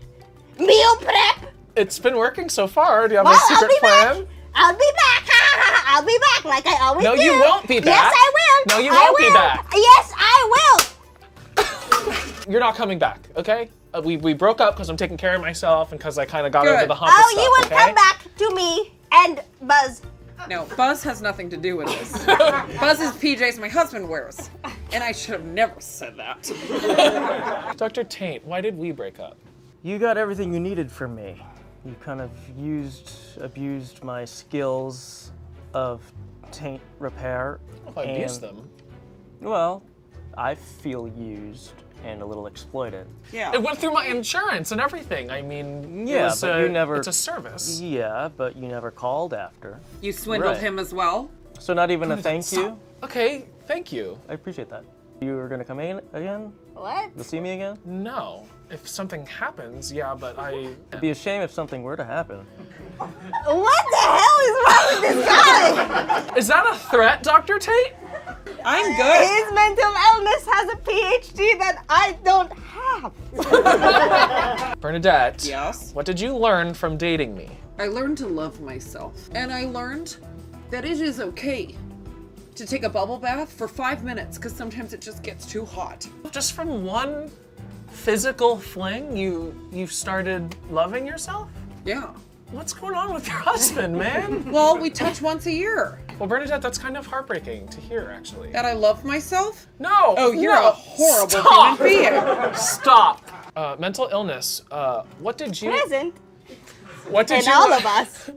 meal prep. It's been working so far. Do you have a secret plan? I'll be back. I'll be back like I always do. No, you won't be back. Yes, I will. No, you won't be back. Yes, I will. You're not coming back, okay? We broke up because I'm taking care of myself and because I kind of got over the hump of Oh, stuff, you will okay? come back to me and Buzz. No, Buzz has nothing to do with this. Buzz's PJs my husband wears. And I should have never said that. Dr. Taint, why did we break up? You got everything you needed from me. You kind of abused my skills of taint repair. If I abused them. Well, I feel used and a little exploited. Yeah. It went through my insurance and everything. I mean, Yeah, but you never. It's a service. Yeah, but you never called after. You swindled Right. him as well? So not even a thank Stop. you? Okay, thank you. I appreciate that. You were gonna come in again? What? You'll see me again? No. If something happens, yeah, but It'd be a shame if something were to happen. What the hell is wrong with this guy? Is that a threat, Dr. Tate? I'm good. His mental illness has a PhD that I don't have. Bernadette. Yes? What did you learn from dating me? I learned to love myself. And I learned that it is okay to take a bubble bath for 5 minutes because sometimes it just gets too hot. Just from one physical fling, you started loving yourself? Yeah. What's going on with your husband, man? Well, we touch once a year. Well, Bernadette, that's kind of heartbreaking to hear, actually. That I love myself? No! Oh, you're no. a horrible Stop. human being. Stop! Mental illness, what did you... Present. What did And you... all of us.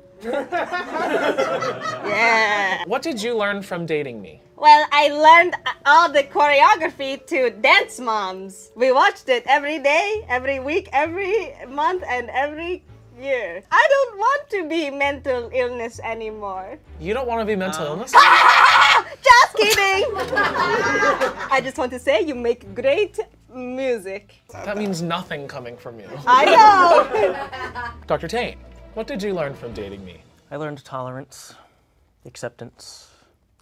Yeah. What did you learn from dating me? Well, I learned all the choreography to Dance Moms. We watched it every day, every week, every month, and every year. I don't want to be mental illness anymore. You don't want to be mental illness? Just kidding! I just want to say you make great music. That means nothing coming from you. I know! Dr. Taint, what did you learn from dating me? I learned tolerance, acceptance,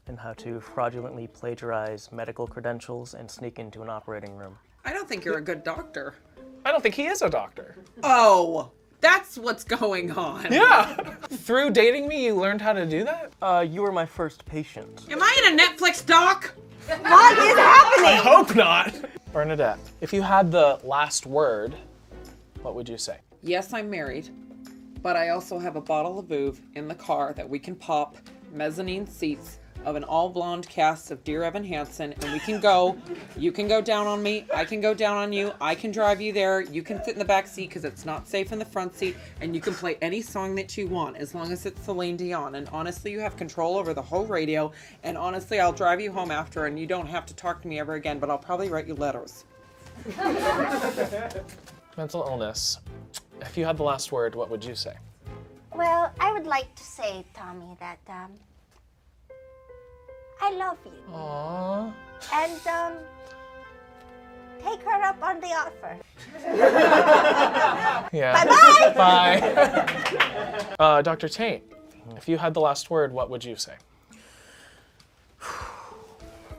and how to fraudulently plagiarize medical credentials and sneak into an operating room. I don't think you're a good doctor. I don't think he is a doctor. Oh, that's what's going on. Yeah. Through dating me, you learned how to do that? You were my first patient. Am I in a Netflix doc? What is happening? I hope not. Bernadette, if you had the last word, what would you say? Yes, I'm married, but I also have a bottle of Vouv in the car that we can pop mezzanine seats of an all-blonde cast of Dear Evan Hansen, and we can go. You can go down on me. I can go down on you. I can drive you there. You can sit in the back seat because it's not safe in the front seat, and you can play any song that you want as long as it's Celine Dion. And honestly, you have control over the whole radio. And honestly, I'll drive you home after, and you don't have to talk to me ever again. But I'll probably write you letters. Mental illness. If you had the last word, what would you say? Well, I would like to say, Tommy, that I love you. Aww. And take her up on the offer. Yeah. Bye-bye. Bye. Dr. Taint, if you had the last word, what would you say?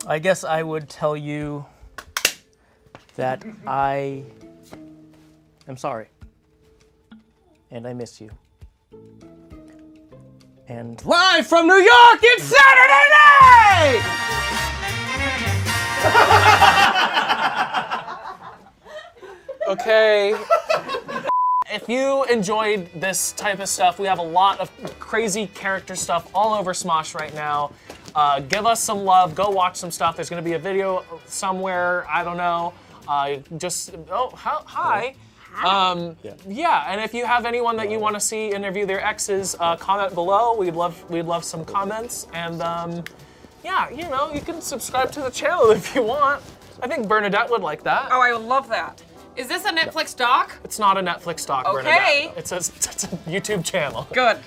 I guess I would tell you that I am sorry. And I miss you. And live from New York, it's Saturday night! Okay. If you enjoyed this type of stuff, we have a lot of crazy character stuff all over Smosh right now. Give us some love. Go watch some stuff. There's going to be a video somewhere. I don't know. Hi. Yeah, and if you have anyone that you want to see interview their exes, comment below. We'd love some comments. And yeah, you know, you can subscribe to the channel if you want. I think Bernadette would like that. Oh, I would love that. Is this a Netflix doc? It's not a Netflix doc, Okay. Bernadette. It's a YouTube channel. Good.